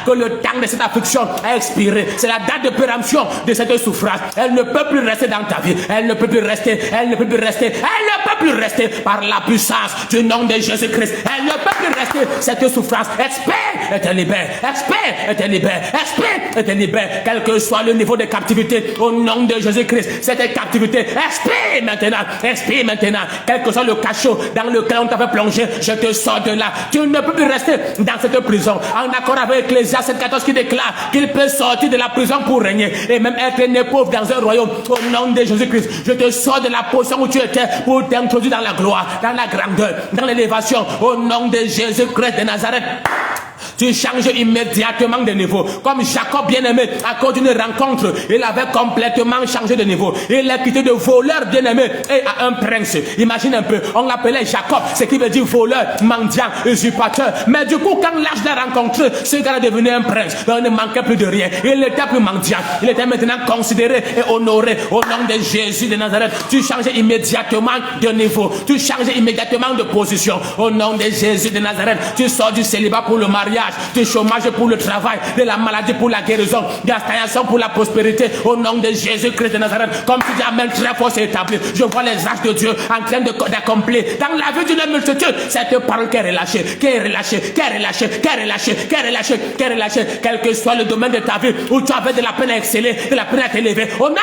que le temps de cette affliction a expiré. C'est la date de péremption de cette souffrance. Elle ne peut plus rester dans ta vie. Elle ne peut plus rester. Elle ne peut plus rester. Elle ne peut plus rester par la puissance du nom de Jésus-Christ. Elle ne peut plus rester cette souffrance. Expert et te libère. Expert et te libère. Expert et te libère. Quel que soit le niveau de captivité, au nom de Jésus-Christ, cette captivité, expire maintenant. Expire maintenant. Quel que soit le cachot dans lequel on t'avait plongé, je te sors de là. Tu ne peux plus rester dans cette prison. En accord avec Ecclésiaste 7,14 qui déclare qu'il peut sortir de la prison pour régner et même être né pauvre dans un royaume. Au nom de Jésus-Christ, je te sors de la position où tu étais pour t'introduire dans la gloire, dans la grandeur, dans l'élévation. Au nom de Jésus-Christ de Nazareth, tu changes immédiatement de niveau. Comme Jacob bien-aimé, à cause d'une rencontre, il avait complètement changé de niveau. Il a quitté de voleur bien-aimé et à un prince. Imagine un peu, on l'appelait Jacob, ce qui veut dire voleur, mendiant, usurpateur. Mais du coup, quand l'âge l'a rencontré, ce gars est devenu un prince. Donc, il ne manquait plus de rien. Il n'était plus mendiant. Il était maintenant considéré et honoré. Au nom de Jésus de Nazareth, tu changes immédiatement de niveau. Tu changes immédiatement de position. Au nom de Jésus de Nazareth, tu sors du célibat pour le mariage. du chômage pour le travail, de la maladie pour la guérison, de la stagnation pour la prospérité, au nom de Jésus-Christ de Nazareth. Comme tu dis, Amen, très fort c'est établi. Je vois les actes de Dieu en train d'accomplir dans la vie d'une multitude cette parole qui est relâchée, qui est relâchée, qui est relâchée, qui est relâchée, qui est relâchée, qui est relâchée, quel que soit le domaine de ta vie où tu avais de la peine à exceller, de la peine à t'élever. Au nom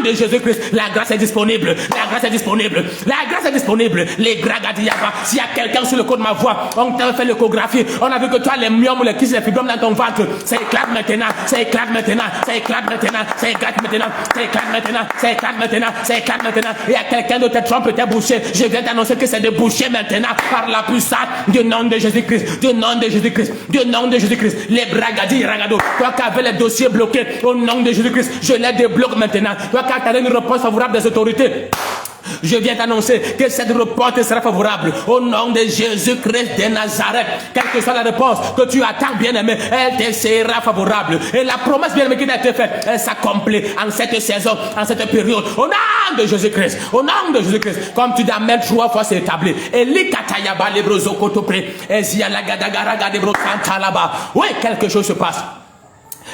de Jésus-Christ, la grâce est disponible, la grâce est disponible, la grâce est disponible. Les Gragadiyaba, s'il y a quelqu'un sur le coup de ma voix, on t'a fait l'échographie, on a vu que tu as les myomes, les kysts, les fibromes dans ton ventre, ça éclate maintenant, ça éclate maintenant, ça éclate maintenant, ça éclate maintenant, ça éclate maintenant, ça éclate maintenant, ça éclate maintenant. Il y a quelqu'un de tes trompes tes bouchées, je viens d'annoncer que c'est débouché maintenant par la puissance du nom de Jésus-Christ, du nom de Jésus-Christ, du nom de Jésus-Christ. Les Bragadi Ragado, toi qui avais les dossiers bloqués, au nom de Jésus-Christ, je les débloque maintenant. Toi qui as une réponse favorable des autorités, je viens d'annoncer que cette réponse sera favorable au nom de Jésus-Christ de Nazareth. Quelle que soit la réponse que tu attends, bien-aimé, elle te sera favorable. Et la promesse, bien-aimé, qui t'a été faite, elle s'accomplit en cette saison, en cette période. Au nom de Jésus-Christ, au nom de Jésus-Christ. Comme tu dois mettre 3 fois, c'est établi. Oui, quelque chose se passe.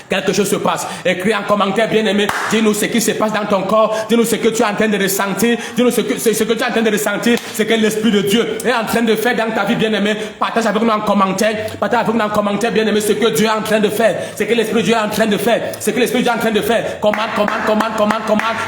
Quelque chose se passe. Écris en commentaire, bien-aimé. Dis-nous ce qui se passe dans ton corps. Dis-nous ce que tu es en train de ressentir. Dis-nous ce que tu es en train de ressentir. Ce que l'Esprit de Dieu est en train de faire dans ta vie, bien-aimé. Partage avec nous en commentaire. Partage avec nous en commentaire, bien-aimé, ce que Dieu est en train de faire. Ce que l'Esprit de Dieu est en train de faire. Ce que l'Esprit de Dieu est en train de faire. Commande.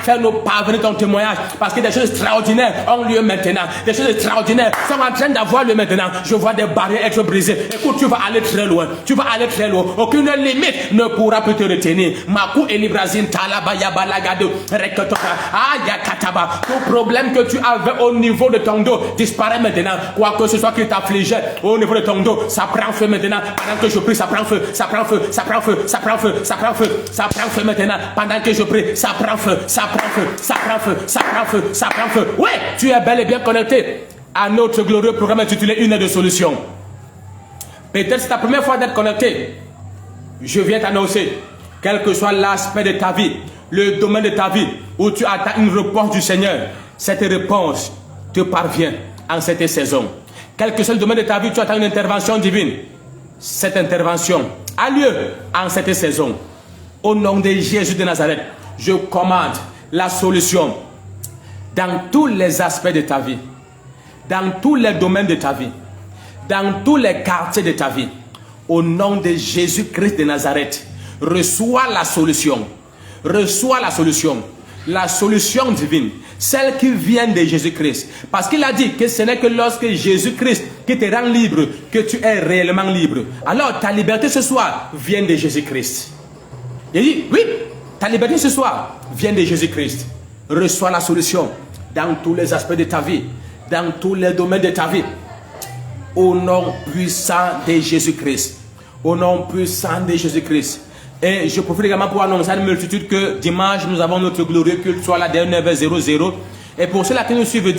Fais-nous parvenir ton témoignage. Parce que des choses extraordinaires ont lieu maintenant. Des choses extraordinaires sont en train d'avoir lieu maintenant. Je vois des barrières être brisées. Écoute, tu vas aller très loin. Tu vas aller très loin. Aucune limite ne pourra peut te retenir. Makou Elibrazin Talabaya Balagado Rekotota Ayakataba. Tout problème que tu avais au niveau de ton dos disparaît maintenant. Quoi que ce soit qui t'affligeait au niveau de ton dos, ça prend feu maintenant. Pendant que je prie, ça prend feu, ça prend feu, ça prend feu, ça prend feu, ça prend feu, ça prend feu maintenant. Pendant que je prie, ça prend feu, ça prend feu, ça prend feu, ça prend feu, ça prend feu. Oui, tu es bel et bien connecté à notre glorieux programme intitulé Une des solutions. Peut-être c'est ta première fois d'être connecté. Je viens t'annoncer, quel que soit l'aspect de ta vie, le domaine de ta vie, où tu attends une réponse du Seigneur, cette réponse te parvient en cette saison. Quel que soit le domaine de ta vie, tu attends une intervention divine. Cette intervention a lieu en cette saison. Au nom de Jésus de Nazareth, je commande la solution dans tous les aspects de ta vie, dans tous les domaines de ta vie, dans tous les quartiers de ta vie. Au nom de Jésus-Christ de Nazareth, reçois la solution. Reçois la solution divine, celle qui vient de Jésus-Christ. Parce qu'il a dit que ce n'est que lorsque Jésus-Christ qui te rend libre que tu es réellement libre. Alors ta liberté ce soir vient de Jésus-Christ. Il dit, oui, ta liberté ce soir vient de Jésus-Christ. Reçois la solution dans tous les aspects de ta vie, dans tous les domaines de ta vie. Au nom puissant de Jésus-Christ. Au nom puissant de Jésus-Christ. Et je profite également pour annoncer à une multitude que dimanche, nous avons notre glorieux culte, soit la dernière vers 00. Et pour ceux-là qui nous suivent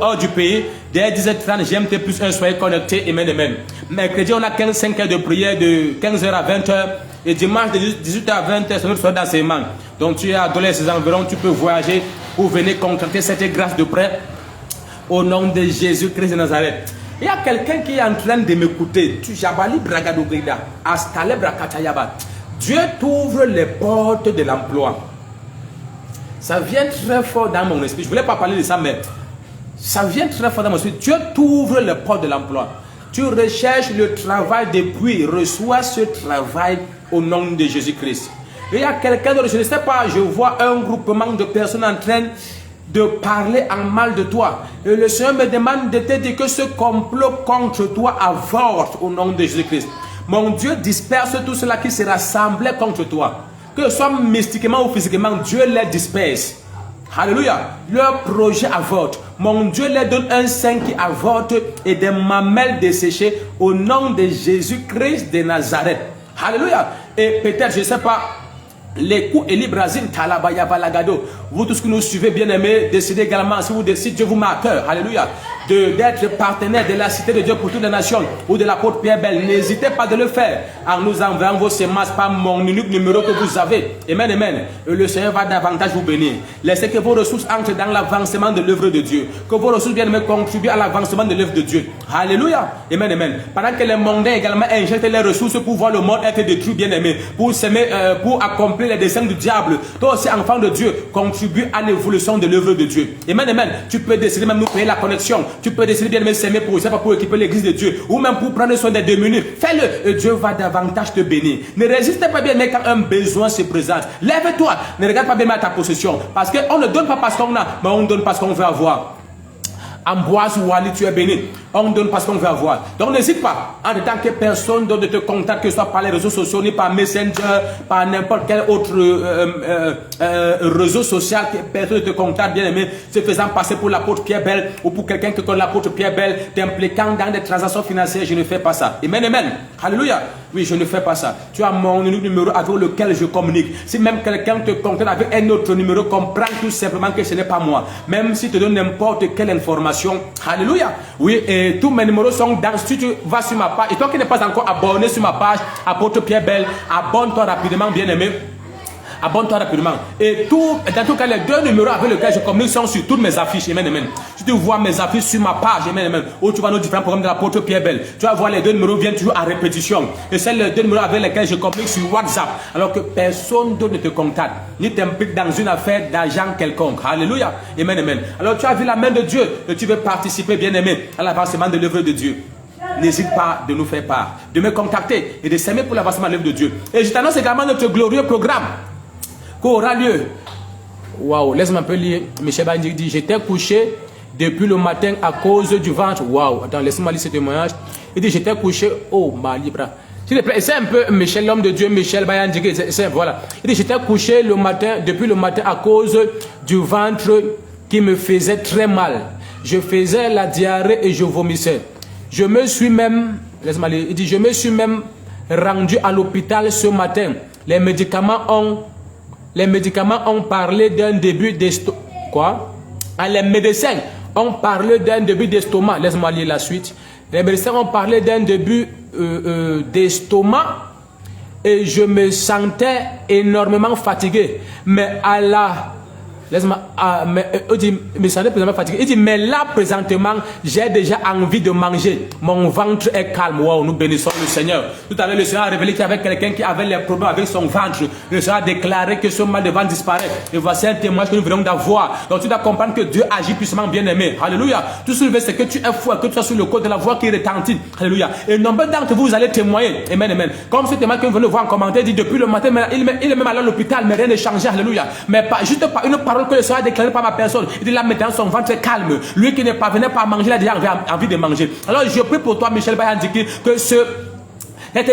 hors du pays, dès 10h30, GMT plus 1, soyez connectés, amen. Mercredi, on a 5 heures de prière de 15h à 20h. Et dimanche, de 18h à 20h, c'est notre soirée d'enseignement. Donc tu es à Dolé, ces environs, tu peux voyager ou venir contracter cette grâce de prêt. Au nom de Jésus-Christ de Nazareth. Il y a quelqu'un qui est en train de m'écouter. Tu jabali bragado grida. Astale brakatayaba. Dieu t'ouvre les portes de l'emploi. Ça vient très fort dans mon esprit. Je ne voulais pas parler de ça, mais ça vient très fort dans mon esprit. Dieu t'ouvre les portes de l'emploi. Tu recherches le travail depuis. Reçois ce travail au nom de Jésus-Christ. Il y a quelqu'un d'autre, je ne sais pas, je vois un groupement de personnes en train de parler en mal de toi. Et le Seigneur me demande de te dire que ce complot contre toi avorte au nom de Jésus-Christ. Mon Dieu disperse tout cela qui se rassemblait contre toi. Que ce soit mystiquement ou physiquement, Dieu les disperse. Alléluia. Leur projet avorte. Mon Dieu leur donne un sein qui avorte et des mamelles desséchées au nom de Jésus-Christ de Nazareth. Alléluia. Et peut-être, je ne sais pas, les coups Eli Brazil Talabaya Balagado. vous tous qui nous suivez, bien-aimés, décidez également, si Dieu vous met à cœur, alléluia, d'être partenaire de la cité de Dieu pour toutes les nations ou de l'apôtre Pierre Bell, n'hésitez pas de le faire en nous envoyant vos semences par mon unique numéro que vous avez. Amen, amen. Et le Seigneur va davantage vous bénir. Laissez que vos ressources entrent dans l'avancement de l'œuvre de Dieu. Que vos ressources, bien-aimés, contribuent à l'avancement de l'œuvre de Dieu. Alléluia. Amen, amen. Pendant que les mondains également injectent les ressources pour voir le monde être détruit, bien-aimé, pour s'aimer, pour accomplir les desseins du diable. Toi aussi, enfant de Dieu, contribue à l'évolution de l'œuvre de Dieu. Amen, amen. Tu peux décider même nous payer la connexion. Tu peux décider bien-aimé s'aimer pour équiper l'église de Dieu. Ou même pour prendre soin des démunis. Fais-le. Et Dieu va davantage te bénir. Ne résiste pas bien-aimé quand un besoin se présente. Lève-toi. Ne regarde pas bien à ta possession. Parce qu'on ne donne pas parce qu'on a, mais on donne parce qu'on veut avoir. Ambroise Wali, tu es béni. On donne parce qu'on veut avoir. Donc n'hésite pas, en tant que personne de te contacter, que ce soit par les réseaux sociaux, ni par Messenger, par n'importe quel autre réseau social, que personne ne te contacte, bien aimé, se faisant passer pour l'apôtre Pierre Bell ou pour quelqu'un qui connaît l'apôtre Pierre Bell, t'impliquant dans des transactions financières, je ne fais pas ça. Amen, amen. Alléluia. Oui, je ne fais pas ça. Tu as mon numéro avec lequel je communique. Si même quelqu'un te contacte avec un autre numéro, comprends tout simplement que ce n'est pas moi. Même si te donne n'importe quelle information. Alléluia. Oui, et tous mes numéros sont dans. Si tu vas sur ma page, et toi qui n'es pas encore abonné sur ma page, apôtre Pierre Bell, abonne-toi rapidement, bien aimé. Abonne-toi rapidement. Et dans tout cas, les deux numéros avec lesquels je communique sont sur toutes mes affiches. Amen, amen. Si tu vois mes affiches sur ma page, amen, amen, où tu vois nos différents programmes de l'apôtre Pierre Bell, tu vas voir les deux numéros viennent toujours à répétition. Et c'est les deux numéros avec lesquels je communique sur WhatsApp. Alors que personne d'autre ne te contacte, ni t'implique dans une affaire d'argent quelconque. Alléluia. Amen, amen. Alors tu as vu la main de Dieu et tu veux participer, bien aimé, à l'avancement de l'œuvre de Dieu. N'hésite pas de nous faire part, de me contacter et de s'aimer pour l'avancement de l'œuvre de Dieu. Et je t'annonce également notre glorieux programme qui aura lieu. Waouh, laisse-moi un peu lire. Michel Bandi dit: j'étais couché depuis le matin à cause du ventre. Waouh, attends, laisse-moi lire ce témoignage. Il dit: j'étais couché. Oh, ma libra. S'il te plaît, c'est un peu Michel, l'homme de Dieu, Michel Bayandi. Voilà. Il dit: j'étais couché depuis le matin à cause du ventre qui me faisait très mal. Je faisais la diarrhée et je vomissais. Je me suis même, laisse-moi lire. Il dit: je me suis même rendu à l'hôpital ce matin. Les médicaments ont parlé d'un début d'estomac. Quoi? Les médecins ont parlé d'un début d'estomac. Laisse-moi lire la suite. Les médecins ont parlé d'un début d'estomac et je me sentais énormément fatigué. Mais à la... Laisse-moi... il me sentait présentement fatigué. Il dit: mais là, présentement, j'ai déjà envie de manger. Mon ventre est calme. Wow, nous bénissons le Seigneur. Tout à l'heure, le Seigneur a révélé qu'il y avait quelqu'un qui avait les problèmes avec son ventre. Le Seigneur a déclaré que ce mal de ventre disparaît. Et voici un témoignage que nous venons d'avoir. Donc tu dois comprendre que Dieu agit puissamment, bien aimé. Alléluia. Tout ce que c'est que tu es fou, que tu sois sur le côté de la voix qui retentit. Alléluia. Et nombreux d'entre vous, vous allez témoigner. Amen, amen. Comme ce témoignage que vous venez de voir en commentaire, dit: depuis le matin, il est même allé à l'hôpital, mais rien n'est changé. Alléluia. Mais pas, juste pas une parole que le Seigneur a déclarée par ma personne. Il dit: là maintenant son ventre est calme. Lui qui ne parvenait pas à manger, il a déjà envie de manger. Alors je prie pour toi, Michel Bayandiki, que cette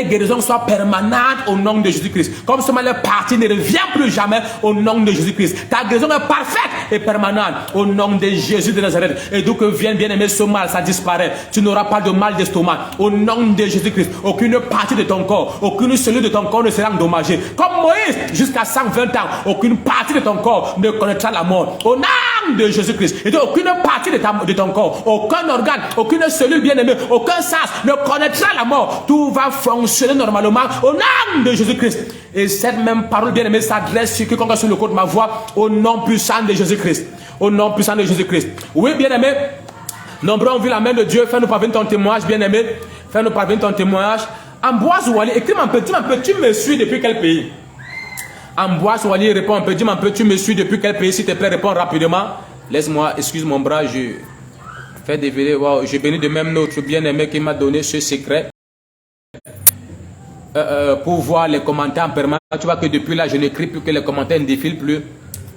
guérison soit permanente au nom de Jésus-Christ. Comme ce mal est parti, ne revient plus jamais au nom de Jésus-Christ. Ta guérison est parfaite et permanente au nom de Jésus de Nazareth. Et d'où que vienne, bien aimé, ce mal, ça disparaît. Tu n'auras pas de mal d'estomac. Au nom de Jésus-Christ, aucune partie de ton corps, aucune cellule de ton corps ne sera endommagée. Comme Moïse, jusqu'à 120 ans, aucune partie de ton corps ne connaîtra la mort. Au nom de Jésus-Christ. Et donc, aucune partie de ton corps, aucun organe, aucune cellule, bien aimé, aucun sens ne connaîtra la mort. Tout va fonctionner normalement au nom de Jésus-Christ. Et cette même parole, bien aimée, s'adresse sur quiconque sur le côté de ma voix, au nom puissant de Jésus-Christ. Au nom puissant de Jésus-Christ. Oui, bien aimé, nombreux ont vu la main de Dieu. Fais-nous parvenir ton témoignage, bien aimé. Fais-nous parvenir ton témoignage. Ambroise Wali, écris-moi un peu, dis-moi un peu, tu me suis depuis quel pays? Ambroise Wali, réponds un peu, dis-moi un peu, tu me suis depuis quel pays? S'il te plaît, réponds rapidement. Laisse-moi, excuse mon bras, je fais des vidéos. Wow, je bénis de même notre bien-aimé qui m'a donné ce secret. Pour voir les commentaires en permanence. Tu vois que depuis là, je n'écris plus, que les commentaires ne défilent plus.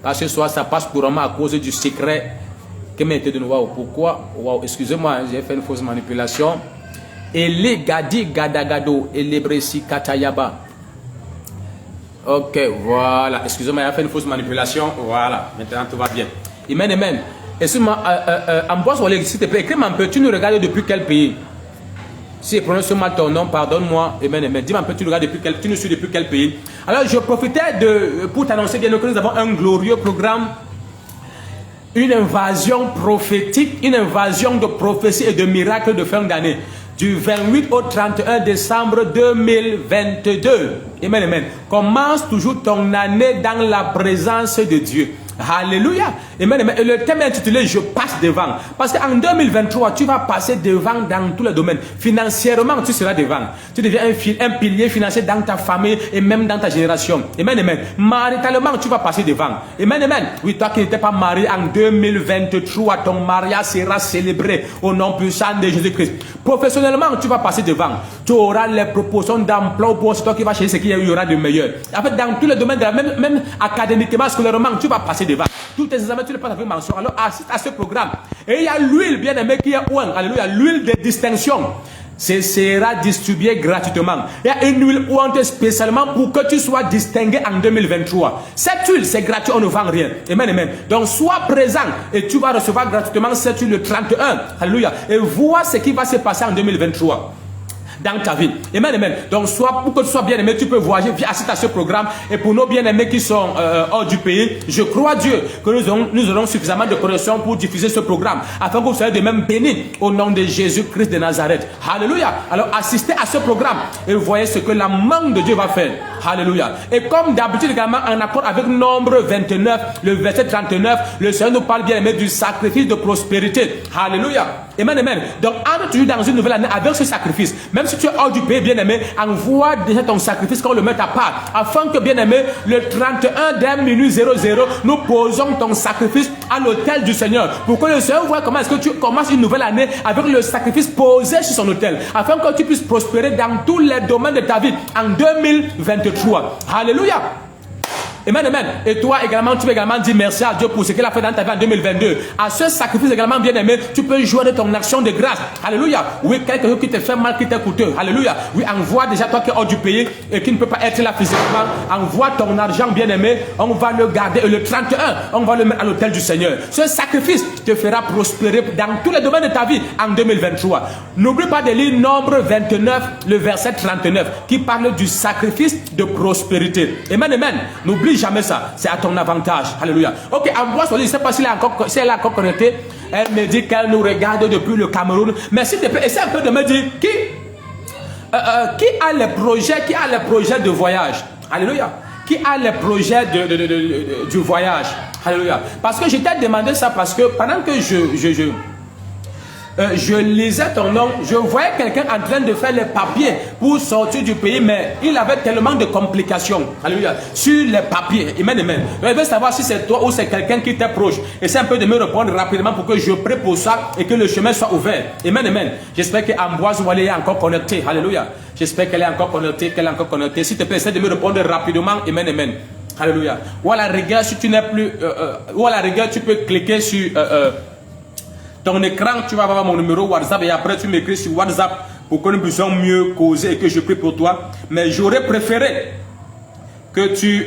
Parce que ce soir, ça passe couramment à cause du secret que m'a été donné. Wow, pourquoi? Wow, excusez-moi, j'ai fait une fausse manipulation. Ele Gadi Gadagado, Elebresi Katayaba. Ok, voilà. Excusez-moi, j'ai fait une fausse manipulation. Voilà, maintenant tout va bien. Amen, amen. Excuse-moi, Ambroise Wali, s'il te plaît, écris-moi un peu. Tu nous regardes depuis quel pays? Si je prononce mal ton nom, pardonne-moi. Amen, amen. Dis-moi un peu, tu nous suis depuis quel pays? Alors, je profitais pour t'annoncer bien que nous avons un glorieux programme une invasion prophétique, une invasion de prophéties et de miracles de fin d'année. Du 28 au 31 décembre 2022. Amen, amen. Commence toujours ton année dans la présence de Dieu. Alléluia. Amen, amen. Et le thème est intitulé Je passe devant. Parce qu'en 2023, tu vas passer devant dans tous les domaines. Financièrement, tu seras devant. Tu deviens un pilier financier dans ta famille et même dans ta génération. Amen, amen. Maritalement, tu vas passer devant. Amen, amen. Oui, toi qui n'étais pas marié en 2023, ton mariage sera célébré au nom puissant de Jésus-Christ. Professionnellement, tu vas passer devant. Tu auras les propositions d'emploi pour c'est toi qui vas chercher ce qu'il y aura de meilleur. En fait, dans tous les domaines, même académiquement, scolairement, tu vas passer devant. Tous tes examens, tu les passes avec mention. Alors, assiste à ce programme. Et il y a l'huile, bien aimé, qui est ouin. Alléluia. L'huile de distinction. Ce sera distribué gratuitement. Il y a une huile ouante spécialement pour que tu sois distingué en 2023. Cette huile, c'est gratuit, on ne vend rien. Amen, amen. Donc, sois présent et tu vas recevoir gratuitement cette huile le 31. Alléluia. Et vois ce qui va se passer en 2023. Dans ta vie. Amen, amen. Donc, soit pour que tu sois bien aimé, tu peux voyager, assister à ce programme. Et pour nos bien aimés qui sont hors du pays, je crois Dieu que nous aurons suffisamment de connexions pour diffuser ce programme, afin que vous soyez de même bénis au nom de Jésus-Christ de Nazareth. Alléluia. Alors, assistez à ce programme et voyez ce que la main de Dieu va faire. Alléluia. Et comme d'habitude également, en accord avec Nombre 29, le verset 39, le Seigneur nous parle bien aimé du sacrifice de prospérité. Alléluia. Amen, amen. Donc, entre toujours dans une nouvelle année avec ce sacrifice. Même si tu es hors du pays, bien aimé, envoie déjà ton sacrifice qu'on le mette à part. Afin que, bien aimé, le 31 d'un minute 00, nous posons ton sacrifice à l'autel du Seigneur. Pour que le Seigneur voit comment est-ce que tu commences une nouvelle année avec le sacrifice posé sur son autel. Afin que tu puisses prospérer dans tous les domaines de ta vie en 2023. Alléluia. Amen, amen. Et toi également, tu peux également dire merci à Dieu pour ce qu'il a fait dans ta vie en 2022. À ce sacrifice également, bien aimé, tu peux jouer de ton action de grâce. Alléluia. Oui, quelque chose qui te fait mal, qui t'est coûteux. Alléluia. Oui, envoie déjà toi qui es hors du pays et qui ne peut pas être là physiquement. Envoie ton argent, bien aimé. On va le garder. Et le 31, on va le mettre à l'autel du Seigneur. Ce sacrifice te fera prospérer dans tous les domaines de ta vie en 2023. N'oublie pas de lire Nombre 29, le verset 39, qui parle du sacrifice de prospérité. Amen, amen. N'oublie jamais ça, c'est à ton avantage. Alléluia. Ok, Ambroise, je ne sais pas si elle est encore connectée. Elle me dit qu'elle nous regarde depuis le Cameroun. Mais s'il te plaît, essaie un peu de me dire qui a les projets de voyage. Alléluia. Qui a les projets du voyage. Alléluia. Parce que je t'ai demandé ça parce que pendant que je lisais ton nom, je voyais quelqu'un en train de faire les papiers pour sortir du pays, mais il avait tellement de complications. Alléluia. Sur les papiers. Amen, amen. Je veux savoir si c'est toi ou c'est quelqu'un qui t'est proche. Essaie un peu de me répondre rapidement pour que je prie pour ça et que le chemin soit ouvert. Amen, amen. J'espère qu'Ambroise Wally est encore connectée. Alléluia. J'espère qu'elle est encore connectée, S'il te plaît, essaie de me répondre rapidement. Amen, amen. Alléluia. Ou à la rigueur, si tu n'es plus, ou à la rigueur, tu peux cliquer sur ton écran, tu vas avoir mon numéro WhatsApp et après tu m'écris sur WhatsApp pour que nous puissions mieux causer et que je prie pour toi. Mais j'aurais préféré que tu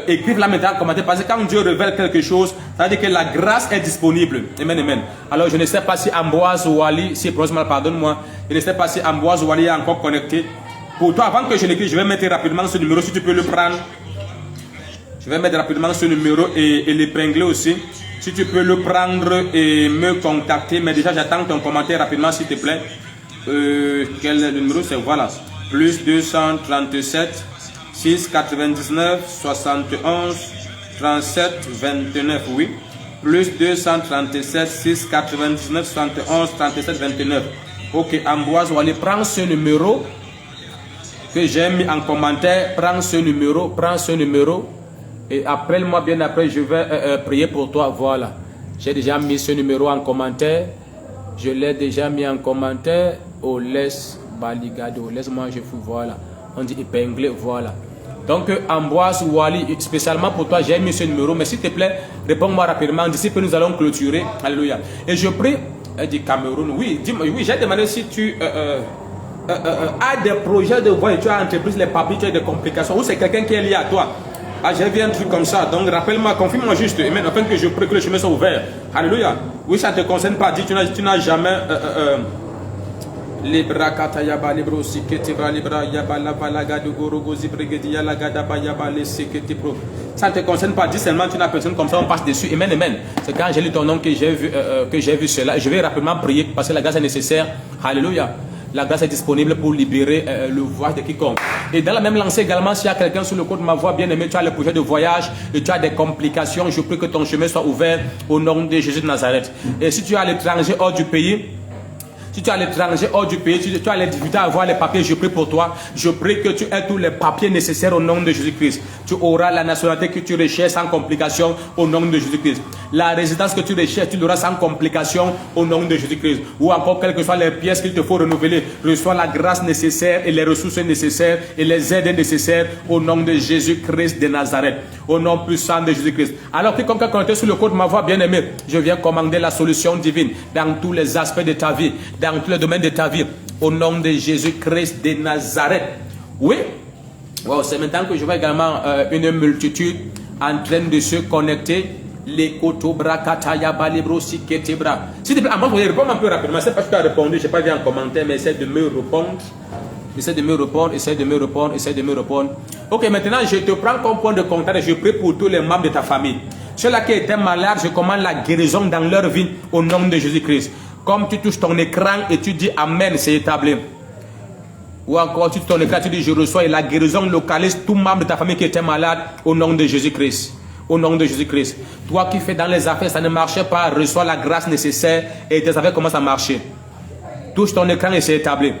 écrives là maintenant en commentaire parce que quand Dieu révèle quelque chose, ça veut dire que la grâce est disponible. Amen, amen. Alors je ne sais pas si Ambroise Wally, si mal, pardonne-moi, je ne sais pas si Ambroise Wally est encore connecté. Pour toi, avant que je l'écrive, je vais mettre rapidement ce numéro si tu peux le prendre. Je vais mettre rapidement ce numéro et l'épingler aussi. Si tu peux le prendre et me contacter. Mais déjà, j'attends ton commentaire rapidement, s'il te plaît. Quel est le numéro? C'est voilà. Plus 237 699 71 37 29. Oui. Plus 237 699 71 37 29. Ok, Ambroise Wally, prends ce numéro que j'ai mis en commentaire. Prends ce numéro. Et appelle-moi bien après, je vais prier pour toi. Voilà. J'ai déjà mis ce numéro en commentaire. Je l'ai déjà mis en commentaire. Oles Baligado. Laisse-moi, je fous. Voilà. On dit épinglé. Voilà. Donc, Ambroise Wally, spécialement pour toi, j'ai mis ce numéro. Mais s'il te plaît, réponds-moi rapidement. D'ici que nous allons clôturer. Alléluia. Et je prie du Cameroun. Oui, dis-moi. Oui, j'ai demandé si tu as des projets de voyage. Tu as entreprise, les papiers, tu as des complications. Ou c'est quelqu'un qui est lié à toi. Ah, j'ai vu un truc comme ça, donc rappelle-moi, confirme-moi juste, et maintenant, afin que je prie que le chemin soit ouvert. Alléluia. Oui, ça ne te concerne pas, dis, tu n'as jamais Libra katayaba libro siketibra libra yaba la balaga de gorogo zibrigedia la gadaba yaba le siketibro. Ça ne te concerne pas, dis seulement tu n'as personne comme ça, on passe dessus. Amen, amen. C'est quand j'ai lu ton nom que j'ai vu cela. Je vais rapidement prier parce que la grâce est nécessaire. Alléluia. La grâce est disponible pour libérer le voyage de quiconque. Et dans la même lancée également, s'il y a quelqu'un sur le côté de ma voix, bien aimé, tu as le projet de voyage et tu as des complications, je prie que ton chemin soit ouvert au nom de Jésus de Nazareth. Et si tu es à l'étranger hors du pays, tu as les difficultés à avoir les papiers, je prie pour toi. Je prie que tu aies tous les papiers nécessaires au nom de Jésus-Christ. Tu auras la nationalité que tu recherches sans complication au nom de Jésus-Christ. La résidence que tu recherches, tu l'auras sans complication au nom de Jésus-Christ. Ou encore, quelles que soient les pièces qu'il te faut renouveler, reçois la grâce nécessaire et les ressources nécessaires et les aides nécessaires au nom de Jésus-Christ de Nazareth. Au nom puissant de Jésus-Christ. Alors, quiconque est connecté sur le code de ma voix, bien-aimé, je viens commander la solution divine dans tous les aspects de ta vie, dans tous les domaines de ta vie, au nom de Jésus-Christ de Nazareth. Oui, wow, c'est maintenant que je vois également une multitude en train de se connecter. Les kotobra kataya balibro siketebra. S'il te plaît, moi, je réponds un peu rapidement. C'est parce que tu as répondu, je n'ai pas vu en commentaire, mais essaie de me répondre. Essaie de me répondre. Ok, maintenant, je te prends comme point de contact et je prie pour tous les membres de ta famille. Ceux-là qui étaient malades, je commande la guérison dans leur vie au nom de Jésus-Christ. Comme tu touches ton écran et tu dis Amen, c'est établi. Ou encore, tu touches ton écran, tu dis je reçois et la guérison localise tout membre de ta famille qui était malade au nom de Jésus-Christ. Au nom de Jésus-Christ. Toi qui fais dans les affaires, ça ne marchait pas, reçois la grâce nécessaire et tes affaires commencent à marcher. Touche ton écran et c'est établi.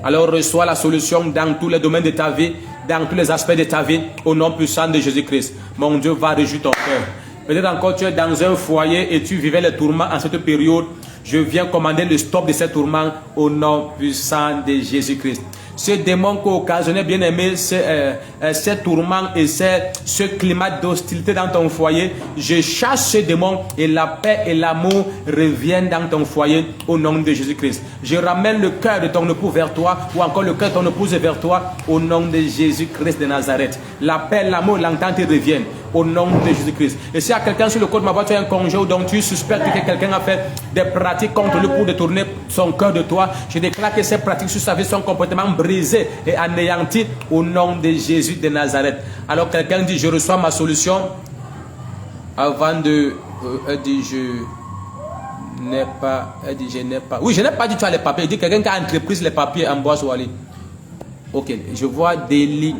Alors reçois la solution dans tous les domaines de ta vie, dans tous les aspects de ta vie, au nom puissant de Jésus-Christ. Mon Dieu va réjouir ton cœur. Peut-être encore tu es dans un foyer et tu vivais les tourments en cette période. Je viens commander le stop de ces tourments au nom puissant de Jésus-Christ. Ce démon qui occasionnait, bien aimé, ces tourments et ce climat d'hostilité dans ton foyer, je chasse ce démon et la paix et l'amour reviennent dans ton foyer au nom de Jésus-Christ. Je ramène le cœur de ton époux vers toi ou encore le cœur de ton épouse vers toi au nom de Jésus-Christ de Nazareth. La paix, l'amour, l'entente reviennent au nom de Jésus-Christ. Et s'il y a quelqu'un sur le côté de ma voix, tu as un congé dont tu suspectes que quelqu'un a fait des pratiques contre lui pour détourner son cœur de toi, je déclare que ces pratiques sur sa vie sont complètement brisées et anéanties au nom de Jésus de Nazareth. Alors quelqu'un dit, je reçois ma solution avant de... elle dit, je n'ai pas... Elle dit, je n'ai pas... Oui, je n'ai pas dit tu as les papiers. Il dit, quelqu'un qui a entrepris les papiers en bois ou aller. Ok, je vois Déli.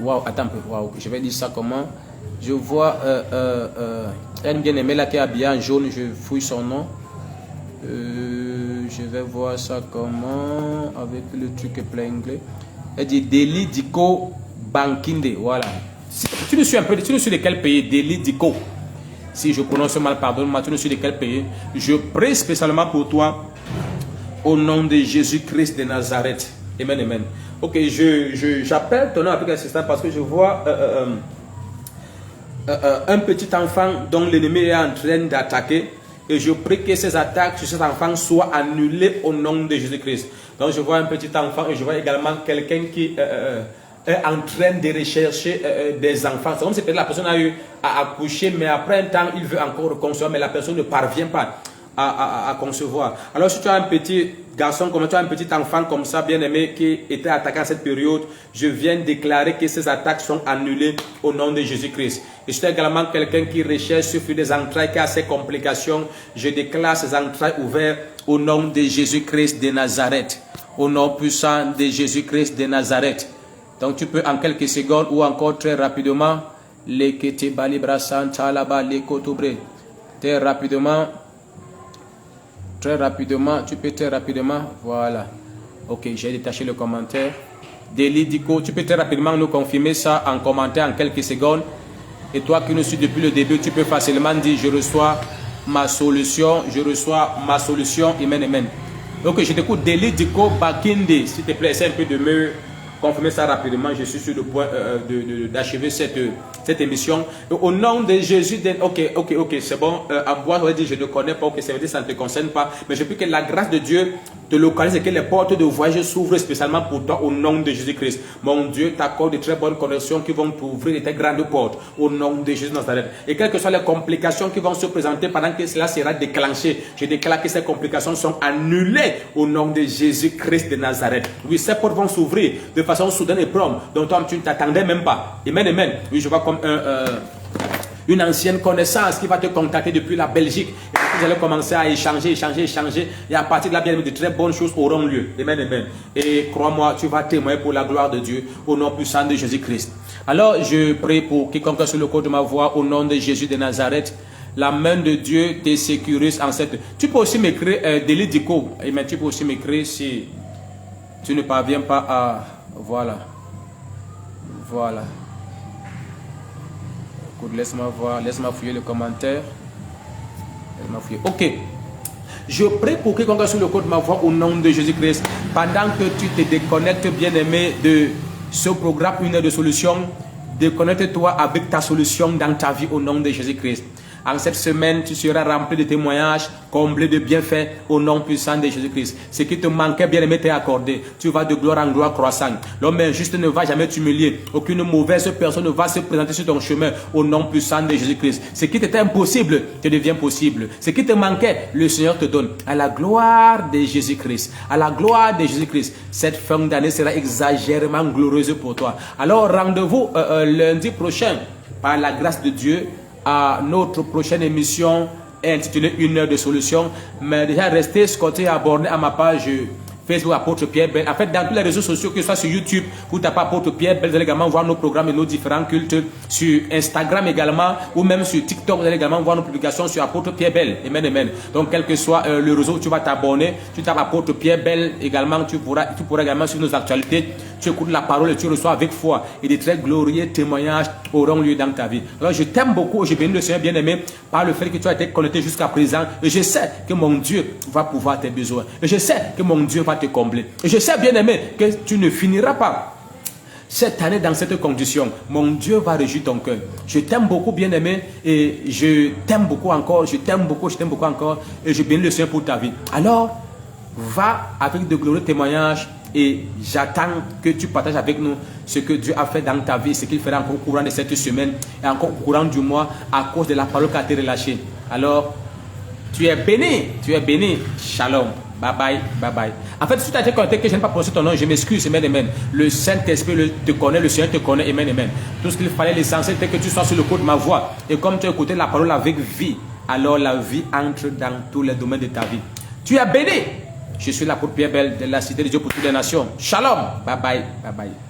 Waouh, attends un peu. Waouh, je vais dire ça comment. Je vois elle bien-aimée là qui est habillée en jaune, je fouille son nom. Je vais voir ça comment, avec le truc plein anglais. Elle dit Deli Diko Bankinde, voilà. Tu ne suis un peu, tu ne suis de quel pays? Deli Diko. Si je prononce mal, pardonne-moi, tu ne suis de quel pays? Je prie spécialement pour toi au nom de Jésus-Christ de Nazareth. Amen, amen. Ok, j'appelle ton nom avec assistant parce que je vois un petit enfant dont l'ennemi est en train d'attaquer. Et je prie que ces attaques sur cet enfant soient annulées au nom de Jésus-Christ. Donc je vois un petit enfant et je vois également quelqu'un qui est en train de rechercher des enfants. C'est comme si la personne a eu à accoucher, mais après un temps, il veut encore concevoir, mais la personne ne parvient pas à concevoir. Alors si tu as un petit garçon, comme tu as un petit enfant comme ça, bien aimé, qui était attaqué à cette période, je viens déclarer que ces attaques sont annulées au nom de Jésus-Christ. Et si tu as également quelqu'un qui recherche sur des entrailles, qui a ces complications, je déclare ces entrailles ouvertes au nom de Jésus-Christ de Nazareth. Au nom puissant de Jésus-Christ de Nazareth. Donc tu peux en quelques secondes ou encore très rapidement, très rapidement, tu peux très rapidement, voilà. Ok, j'ai détaché le commentaire. Déli Diko, tu peux très rapidement nous confirmer ça en commentaire en quelques secondes. Et toi qui nous suis depuis le début, tu peux facilement dire je reçois ma solution, amen, amen. Ok, je t'écoute. Déli Diko Bakinde, s'il te plaît, essaie un peu de me confirmer ça rapidement. Je suis sur le point d'achever cette émission. Au nom de Jésus, ok, c'est bon. Ambroise aurait dit, je ne connais pas, ok, ça veut dire ça ne te concerne pas. Mais je prie que la grâce de Dieu te localise et que les portes de voyage s'ouvrent spécialement pour toi au nom de Jésus-Christ. Mon Dieu t'accorde de très bonnes connexions qui vont t'ouvrir de grandes portes au nom de Jésus de Nazareth. Et quelles que soient les complications qui vont se présenter pendant que cela sera déclenché, je déclare que ces complications sont annulées au nom de Jésus-Christ de Nazareth. Oui, ces portes vont s'ouvrir de façon soudaine et prompte, dont toi tu ne t'attendais même pas. Amen, amen. Oui, je vois comme une ancienne connaissance qui va te contacter depuis la Belgique. Et vous allez commencer à échanger. Et à partir de là, bien de très bonnes choses auront lieu. Amen, amen. Et crois-moi, tu vas témoigner pour la gloire de Dieu au nom puissant de Jésus-Christ. Alors, je prie pour quiconque est sur le cours de ma voix au nom de Jésus de Nazareth. La main de Dieu te sécurise en cette... Tu peux aussi m'écrire Délit Dico. Amen. Tu peux aussi m'écrire si tu ne parviens pas à... Voilà. Laisse-moi voir, laisse-moi fouiller le commentaire. Ok. Je prie pour quiconque est sur le code de ma voix au nom de Jésus-Christ. Pendant que tu te déconnectes, bien-aimé, de ce programme Une heure de solution, déconnecte-toi avec ta solution dans ta vie au nom de Jésus-Christ. En cette semaine, tu seras rempli de témoignages, comblé de bienfaits au nom puissant de Jésus-Christ. Ce qui te manquait, bien-aimé, t'est accordé. Tu vas de gloire en gloire croissant. L'homme injuste ne va jamais t'humilier. Aucune mauvaise personne ne va se présenter sur ton chemin au nom puissant de Jésus-Christ. Ce qui t'était impossible te devient possible. Ce qui te manquait, le Seigneur te donne. À la gloire de Jésus-Christ. À la gloire de Jésus-Christ. Cette fin d'année sera exagérément glorieuse pour toi. Alors, rendez-vous lundi prochain, par la grâce de Dieu, à notre prochaine émission intitulée Une heure de solution. Mais déjà restez scotché et abonné à ma page Facebook Apôtre Pierre Bell. En fait, dans tous les réseaux sociaux, que ce soit sur YouTube, vous tapez Apôtre Pierre Bell, vous allez également voir nos programmes et nos différents cultes. Sur Instagram également, ou même sur TikTok, vous allez également voir nos publications sur Apôtre Pierre Bell. Amen, amen. Donc, quel que soit le réseau où tu vas t'abonner, tu tapes Apôtre Pierre Bell également, tu pourras également suivre nos actualités. Tu écoutes la parole et tu reçois avec foi. Et des très glorieux témoignages auront lieu dans ta vie. Alors, je t'aime beaucoup, je bénis le Seigneur bien-aimé par le fait que tu as été connecté jusqu'à présent. Et je sais que mon Dieu va pouvoir tes besoins. Et je sais que mon Dieu va te combler. Et je sais, bien-aimé, que tu ne finiras pas cette année dans cette condition. Mon Dieu va réjouir ton cœur. Je t'aime beaucoup, bien-aimé, et je t'aime beaucoup encore. Je t'aime beaucoup encore. Et je bénis le Seigneur pour ta vie. Alors, va avec de glorieux témoignages. Et j'attends que tu partages avec nous ce que Dieu a fait dans ta vie, ce qu'il fera encore au courant de cette semaine et encore au courant du mois à cause de la parole qui a été relâchée. Alors, tu es béni. Shalom. Bye bye, bye bye. En fait, si tu as été connecté que je n'ai pas prononcé ton nom, je m'excuse, amen, amen. Le Saint-Esprit te connaît, le Seigneur te connaît, amen, amen. Tout ce qu'il fallait, l'essentiel, c'est que tu sois sur le coup de ma voix. Et comme tu as écouté la parole avec vie, alors la vie entre dans tous les domaines de ta vie. Tu es béni. Je suis là pour Pierre Bell de la Cité de Dieu pour toutes les nations. Shalom. Bye bye. Bye bye.